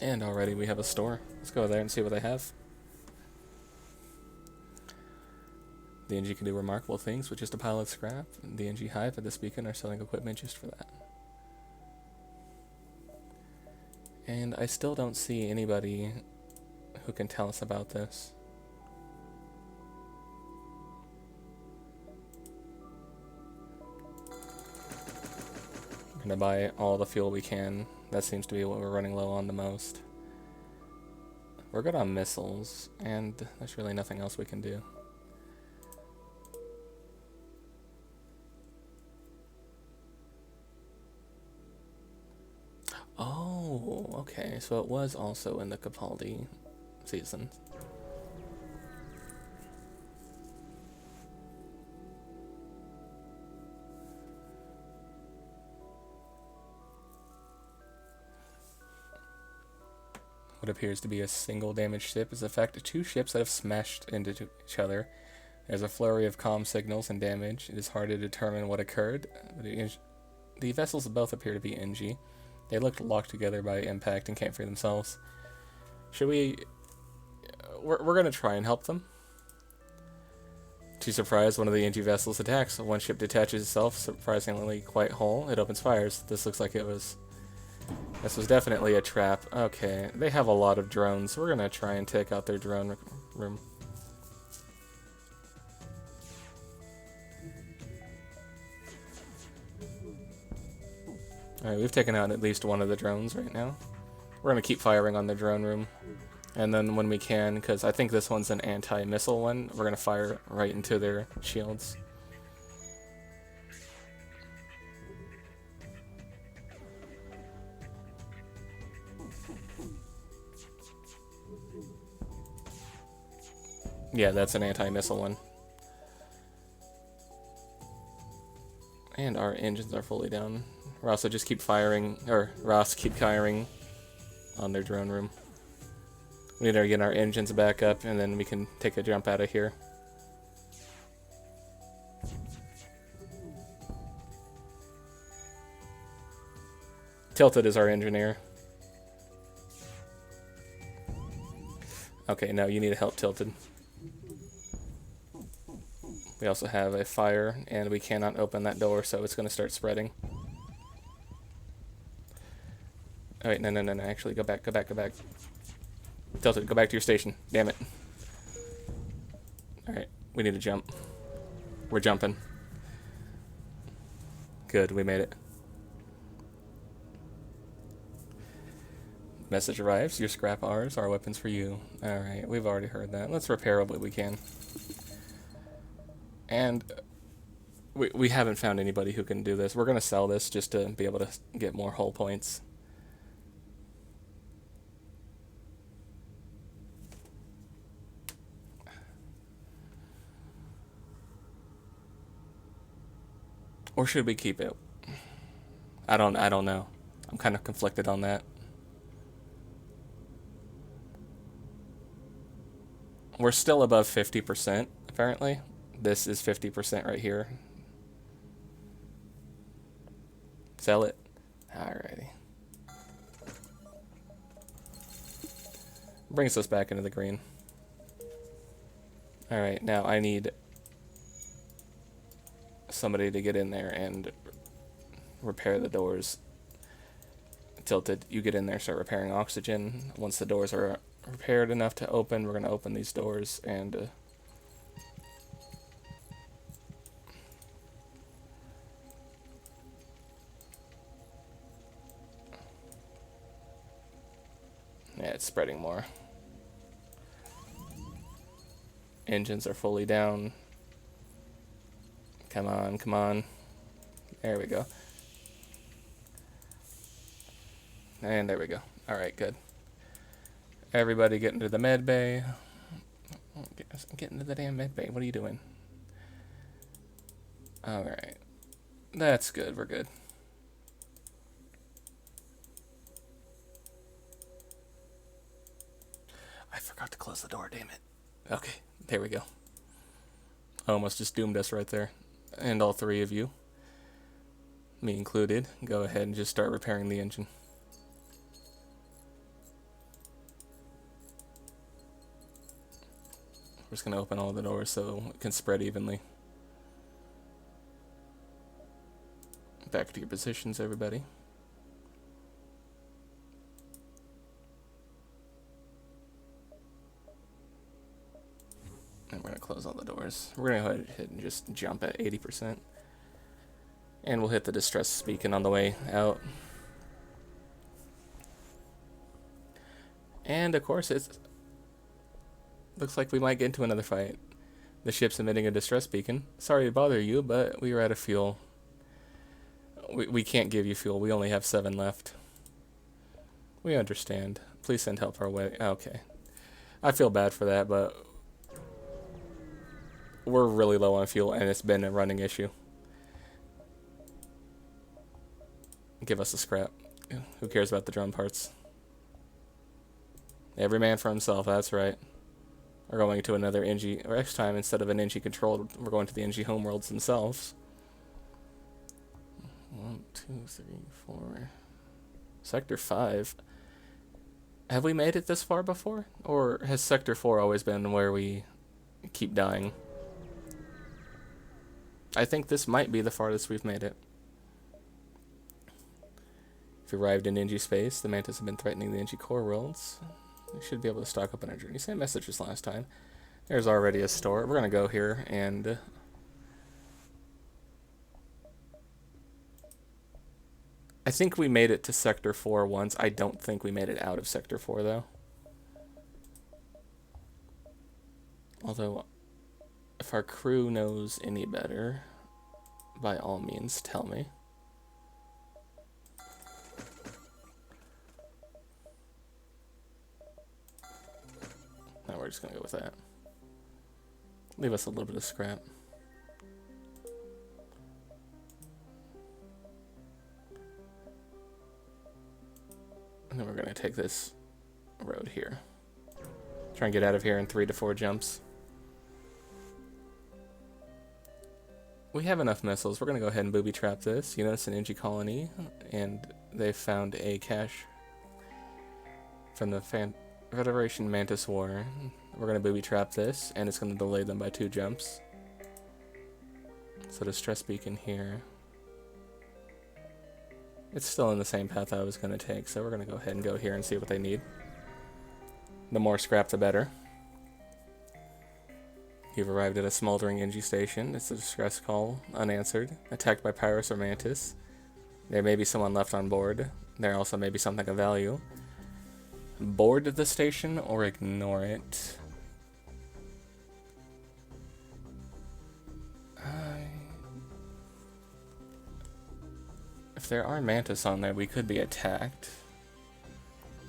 And already we have a store. Let's go there and see what they have. The NG can do remarkable things with just a pile of scrap. The NG Hive at this beacon are selling equipment just for that. And I still don't see anybody who can tell us about this. We're gonna buy all the fuel we can. That seems to be what we're running low on the most. We're good on missiles, and there's really nothing else we can do. Oh, okay, so it was also in the Capaldi season. What appears to be a single damaged ship is in fact 2 ships that have smashed into each other. There's a flurry of comm signals and damage. It is hard to determine what occurred. The vessels both appear to be NG. They looked locked together by impact and can't free themselves. Should we... We're going to try and help them. To surprise, one of the NG vessels attacks. One ship detaches itself, surprisingly quite whole. It opens fires. This looks like it was... This was definitely a trap. Okay, they have a lot of drones. We're going to try and take out their drone room. Alright, we've taken out at least one of the drones right now. We're going to keep firing on the drone room. And then when we can, because I think this one's an anti-missile one, we're going to fire right into their shields. Yeah, that's an anti-missile one. And our engines are fully down. Ross, keep firing on their drone room. We need to get our engines back up, and then we can take a jump out of here. Tilted is our engineer. Okay, no, you need to help Tilted. We also have a fire, and we cannot open that door, so it's going to start spreading. Oh, wait, no, actually, go back. Tilted, go back to your station. Damn it. Alright, we need to jump. We're jumping. Good, we made it. Message arrives. Your scrap ours, our weapons for you. Alright, we've already heard that. Let's repair what we can. And we haven't found anybody who can do this. We're going to sell this just to be able to get more hull points. Or should we keep it? I don't know. I'm kind of conflicted on that. We're still above 50%, apparently. This is 50% right here. Sell it. Alrighty. Brings us back into the green. Alright, now I need somebody to get in there and repair the doors. Tilted, you get in there, start repairing oxygen. Once the doors are repaired enough to open, we're going to open these doors and yeah, it's spreading more. Engines are fully down. Come on, come on. There we go. And there we go. Alright, good. Everybody get into the med bay. Get into the damn med bay. What are you doing? Alright. That's good. We're good. I forgot to close the door, damn it. Okay, there we go. Almost just doomed us right there. And all three of you, me included, go ahead and just start repairing the engine. We're just going to open all the doors so it can spread evenly. Back to your positions, everybody. And we're going to close all the doors. We're going to go ahead and just jump at 80%. And we'll hit the distress beacon on the way out. And, of course, it's... looks like we might get into another fight. The ship's emitting a distress beacon. Sorry to bother you, but we are out of fuel. We can't give you fuel. We only have 7 left. We understand. Please send help our way. Okay. I feel bad for that, but we're really low on fuel, and it's been a running issue. Give us a scrap. Who cares about the drum parts? Every man for himself, that's right. We're going to another NG, or next time, instead of an NG controlled, we're going to the NG homeworlds themselves. 1, 2, 3, 4. Sector 5. Have we made it this far before? Or has Sector 4 always been where we keep dying? I think this might be the farthest we've made it. If we arrived in NG space, the Mantis have been threatening the NG core worlds. We should be able to stock up on our journey. Same message as last time. There's already a store. We're going to go here and... I think we made it to Sector 4 once. I don't think we made it out of Sector 4, though. Although, if our crew knows any better, by all means, tell me. No, we're just going to go with that. Leave us a little bit of scrap. And then we're going to take this road here. Try and get out of here in 3 to 4 jumps. We have enough missiles. We're going to go ahead and booby trap this. You notice an NG colony, and they found a cache from the Federation Mantis War. We're going to booby trap this, and it's going to delay them by 2 jumps. So the stress beacon here. It's still in the same path I was going to take, so we're going to go ahead and go here and see what they need. The more scrap, the better. You've arrived at a smoldering NG station. It's a distress call, unanswered. Attacked by Pyrus or Mantis. There may be someone left on board. There also may be something of value. Board the station or ignore it. If there are Mantis on there, we could be attacked.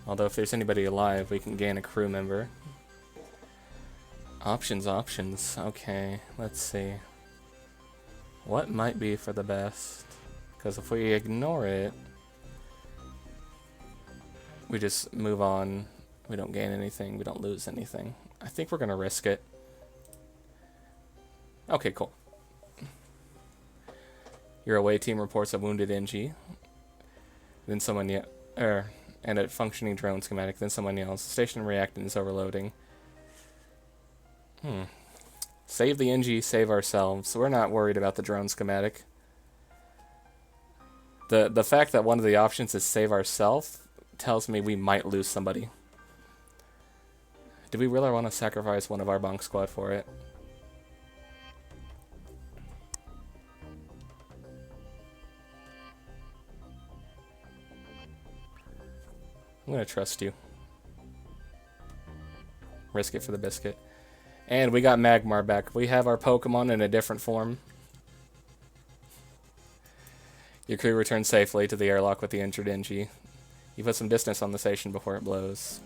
Although if there's anybody alive, we can gain a crew member. Options. Okay, let's see. What might be for the best? Because if we ignore it, we just move on. We don't gain anything. We don't lose anything. I think we're going to risk it. Okay, cool. Your away team reports a wounded NG. Then someone and a functioning drone schematic. Then someone yells, station reactant is overloading. Save the NG, save ourselves. So we're not worried about the drone schematic. The fact that one of the options is save ourselves tells me we might lose somebody. Do we really want to sacrifice one of our Bonk Squad for it? I'm going to trust you. Risk it for the biscuit. And we got Magmar back. We have our Pokemon in a different form. Your crew returns safely to the airlock with the injured NG. You put some distance on the station before it blows.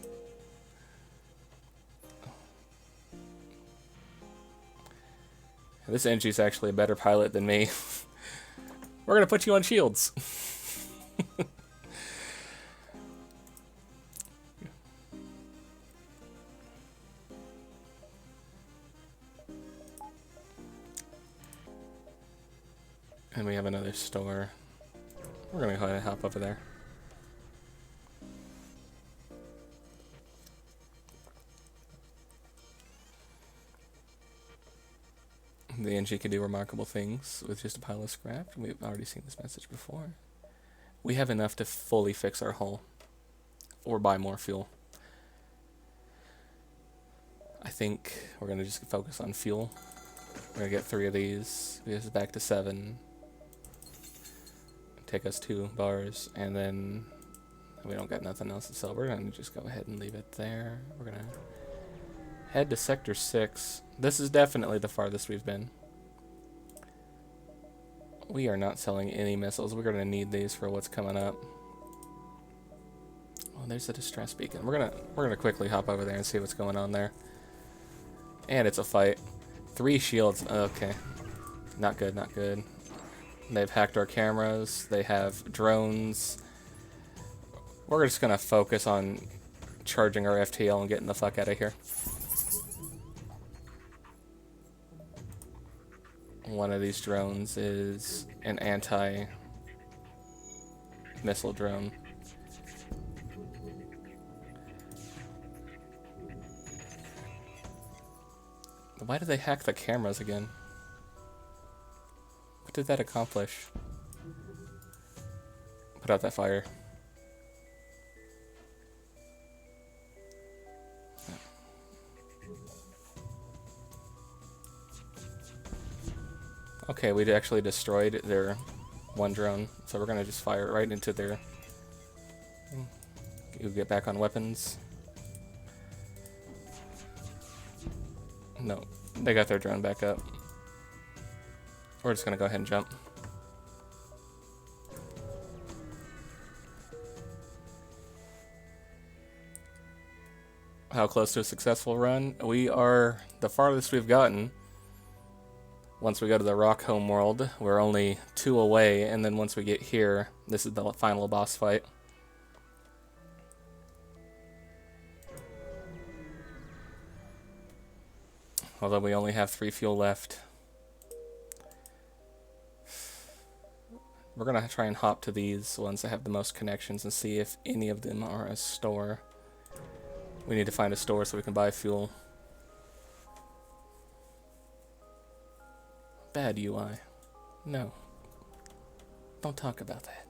This NG's actually a better pilot than me. We're going to put you on shields. And we have another store. We're going to go ahead and hop over there. The NG can do remarkable things with just a pile of scrap. We've already seen this message before. We have enough to fully fix our hull. Or buy more fuel. I think we're going to just focus on fuel. We're going to get 3 of these. Get us back to 7. Take us 2 bars. And then we don't got nothing else to sell. We're going to just go ahead and leave it there. We're going to head to Sector 6. This is definitely the farthest we've been. We are not selling any missiles. We're going to need these for what's coming up. Oh, there's a distress beacon. We're gonna quickly hop over there and see what's going on there. And it's a fight. 3 shields. Okay. Not good, not good. They've hacked our cameras. They have drones. We're just going to focus on charging our FTL and getting the fuck out of here. One of these drones is an anti-missile drone. Why did they hack the cameras again? What did that accomplish? Put out that fire. Okay, we actually destroyed their one drone, so we're gonna just fire it right into their... You get back on weapons. No, they got their drone back up. We're just gonna go ahead and jump. How close to a successful run? We are the farthest we've gotten. Once we go to the Rock Home World, we're only 2 away, and then once we get here, this is the final boss fight. Although we only have 3 fuel left. We're gonna try and hop to these ones that have the most connections and see if any of them are a store. We need to find a store so we can buy fuel. Bad UI. No. Don't talk about that.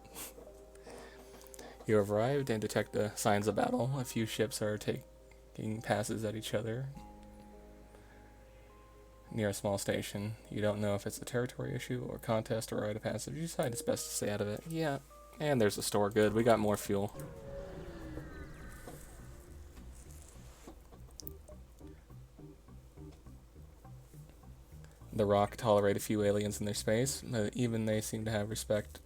You have arrived and detect the signs of battle. A few ships are taking passes at each other near a small station. You don't know if it's a territory issue or contest or rite of passage. You decide it's best to stay out of it. Yeah. And there's a store. Good. We got more fuel. The Rock tolerate a few aliens in their space, but even they seem to respect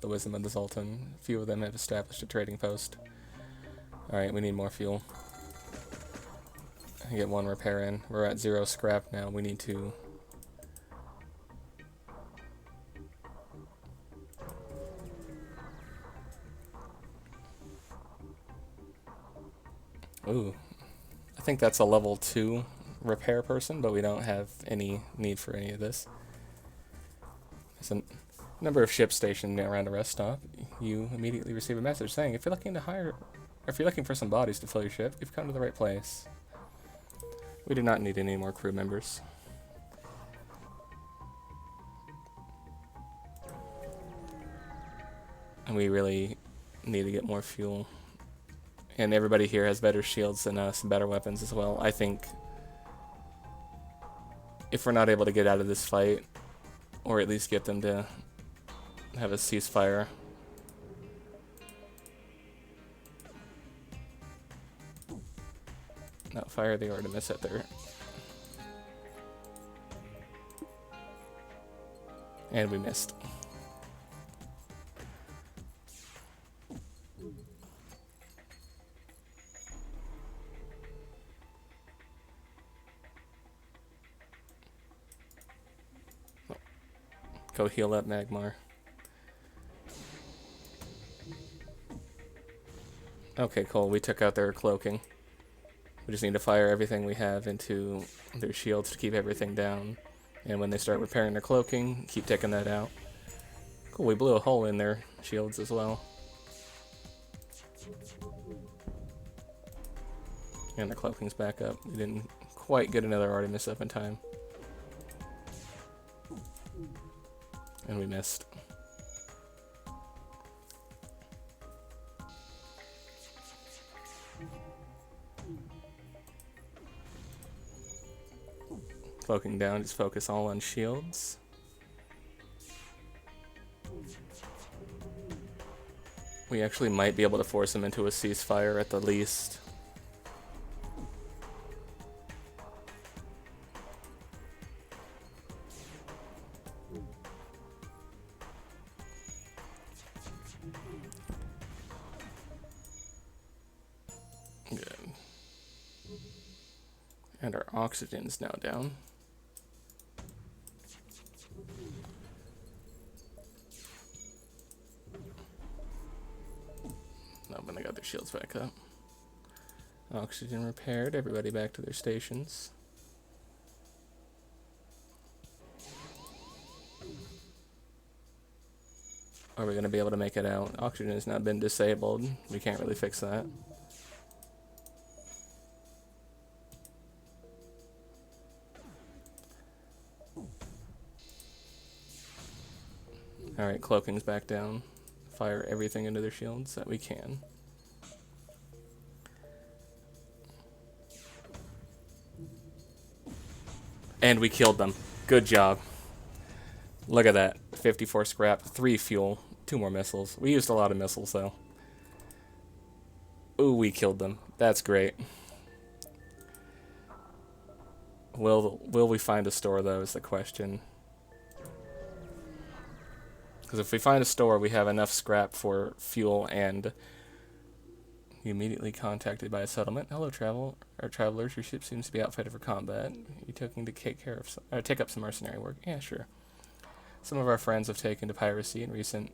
the wisdom of the Sultan. Few of them have established a trading post. Alright, we need more fuel. Get 1 repair in. We're at 0 scrap now. We need to... Ooh. I think that's a level 2 repair person, but we don't have any need for any of this. There's a number of ships stationed around a rest stop. You immediately receive a message saying, if you're looking for some bodies to fill your ship, you've come to the right place. We do not need any more crew members. And we really need to get more fuel. And everybody here has better shields than us and better weapons as well. I think if we're not able to get out of this fight, or at least get them to have a ceasefire, not fire the Artemis at their... And we missed. Go heal up Magmar. Okay, cool. We took out their cloaking. We just need to fire everything we have into their shields to keep everything down. And when they start repairing their cloaking, keep taking that out. Cool, we blew a hole in their shields as well. And the cloaking's back up. We didn't quite get another Artemis up in time. And we missed. Cloaking down, just focus all on shields. We actually might be able to force them into a ceasefire at the least. Good. And our oxygen's now down. No, but they got their shields back up. Oxygen repaired, everybody back to their stations. Are we going to be able to make it out? Oxygen has now been disabled. We can't really fix that. Alright, cloaking's back down. Fire everything into their shields that we can. And we killed them. Good job. Look at that. 54 scrap, 3 fuel, 2 more missiles. We used a lot of missiles though. Ooh, we killed them. That's great. Will we find a store though is the question. Because if we find a store, we have enough scrap for fuel, and you immediately contacted by a settlement. Hello, travelers. Your ship seems to be outfitted for combat. You taking to take up some mercenary work? Yeah, sure. Some of our friends have taken to piracy in recent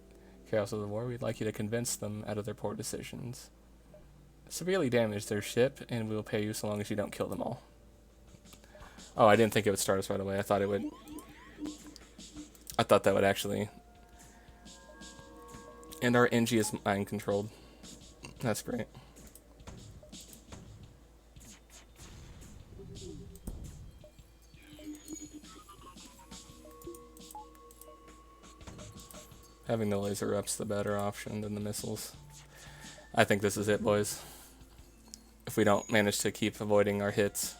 chaos of the war. We'd like you to convince them out of their poor decisions. Severely damage their ship, and we will pay you so long as you don't kill them all. Oh, I didn't think it would start us right away. I thought it would. I thought that would actually. And our NG is mind controlled. That's great. Having the laser up's the better option than the missiles. I think this is it, boys. If we don't manage to keep avoiding our hits.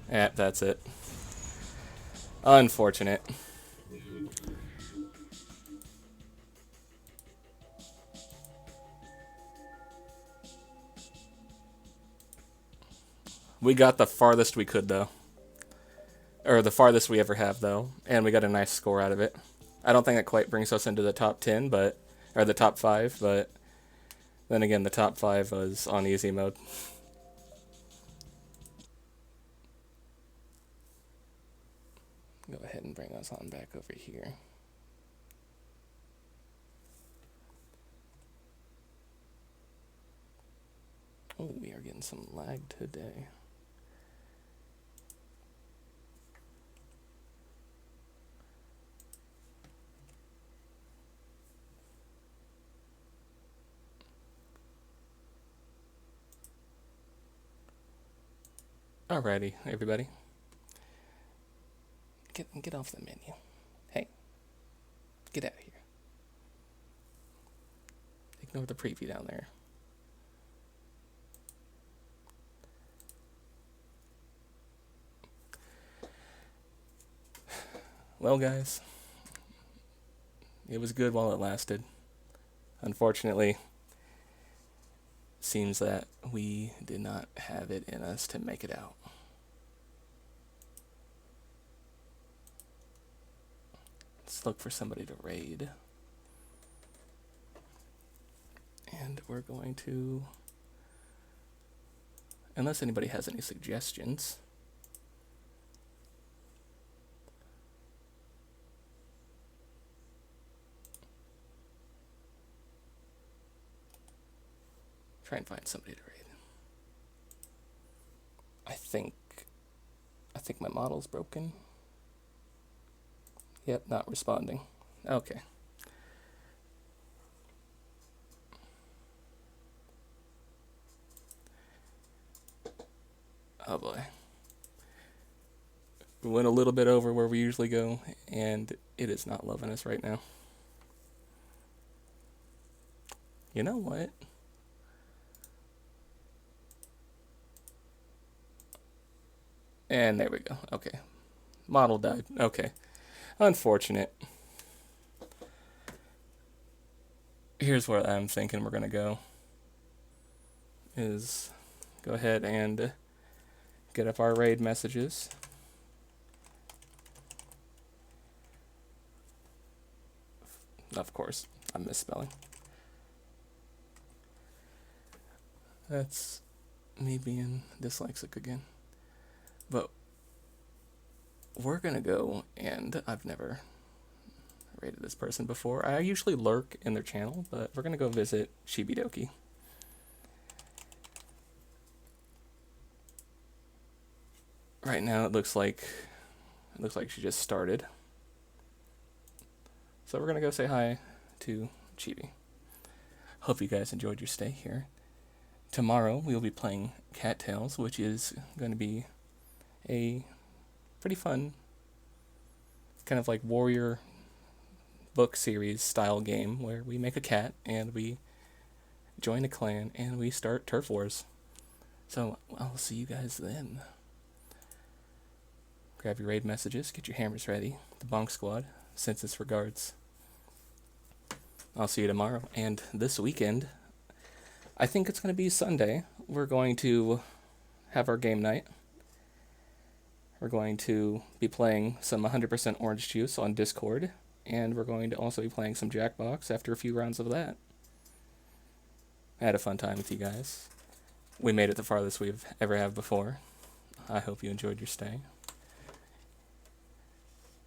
That's it. Unfortunate. We got the farthest we could, though. Or the farthest we ever have, though. And we got a nice score out of it. I don't think it quite brings us into the top 10, but... Or the top 5, but... Then again, the top 5 was on easy mode. Go ahead and bring us on back over here. Oh, we are getting some lag today. Alrighty, everybody. Get off the menu. Hey, get out of here. Ignore the preview down there. Well, guys, it was good while it lasted. Unfortunately, seems that we did not have it in us to make it out. Let's look for somebody to raid. And we're going to, unless anybody has any suggestions. Try and find somebody to raid. I think my model's broken. Yep, not responding. Okay. Oh boy. We went a little bit over where we usually go, and it is not loving us right now. You know what? And there we go. Okay. Model died. Okay. Unfortunate. Here's where I'm thinking we're going to go. Is go ahead and get up our raid messages. Of course, I'm misspelling. That's me being dyslexic again. But we're going to go, and I've never rated this person before. I usually lurk in their channel, but we're going to go visit Shibidoki. Right now it looks like she just started. So we're going to go say hi to Chibi. Hope you guys enjoyed your stay here. Tomorrow we will be playing Cattails, which is going to be a pretty fun kind of like warrior book series style game where we make a cat and we join a clan and we start turf wars. So I'll see you guys then. Grab your raid messages, get your hammers ready. The Bonk Squad sends its regards. I'll see you tomorrow. And this weekend, I think it's going to be Sunday. We're going to have our game night. We're going to be playing some 100% orange juice on Discord. And we're going to also be playing some Jackbox after a few rounds of that. I had a fun time with you guys. We made it the farthest we've ever have before. I hope you enjoyed your stay.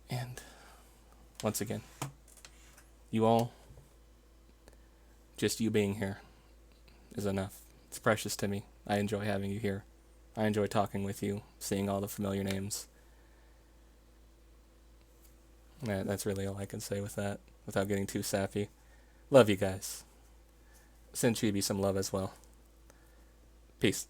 And once again, you all Just you being here is enough. It's precious to me. I enjoy having you here. I enjoy talking with you, seeing all the familiar names. Yeah, that's really all I can say with that, without getting too sappy. Love you guys. Send Chibi some love as well. Peace.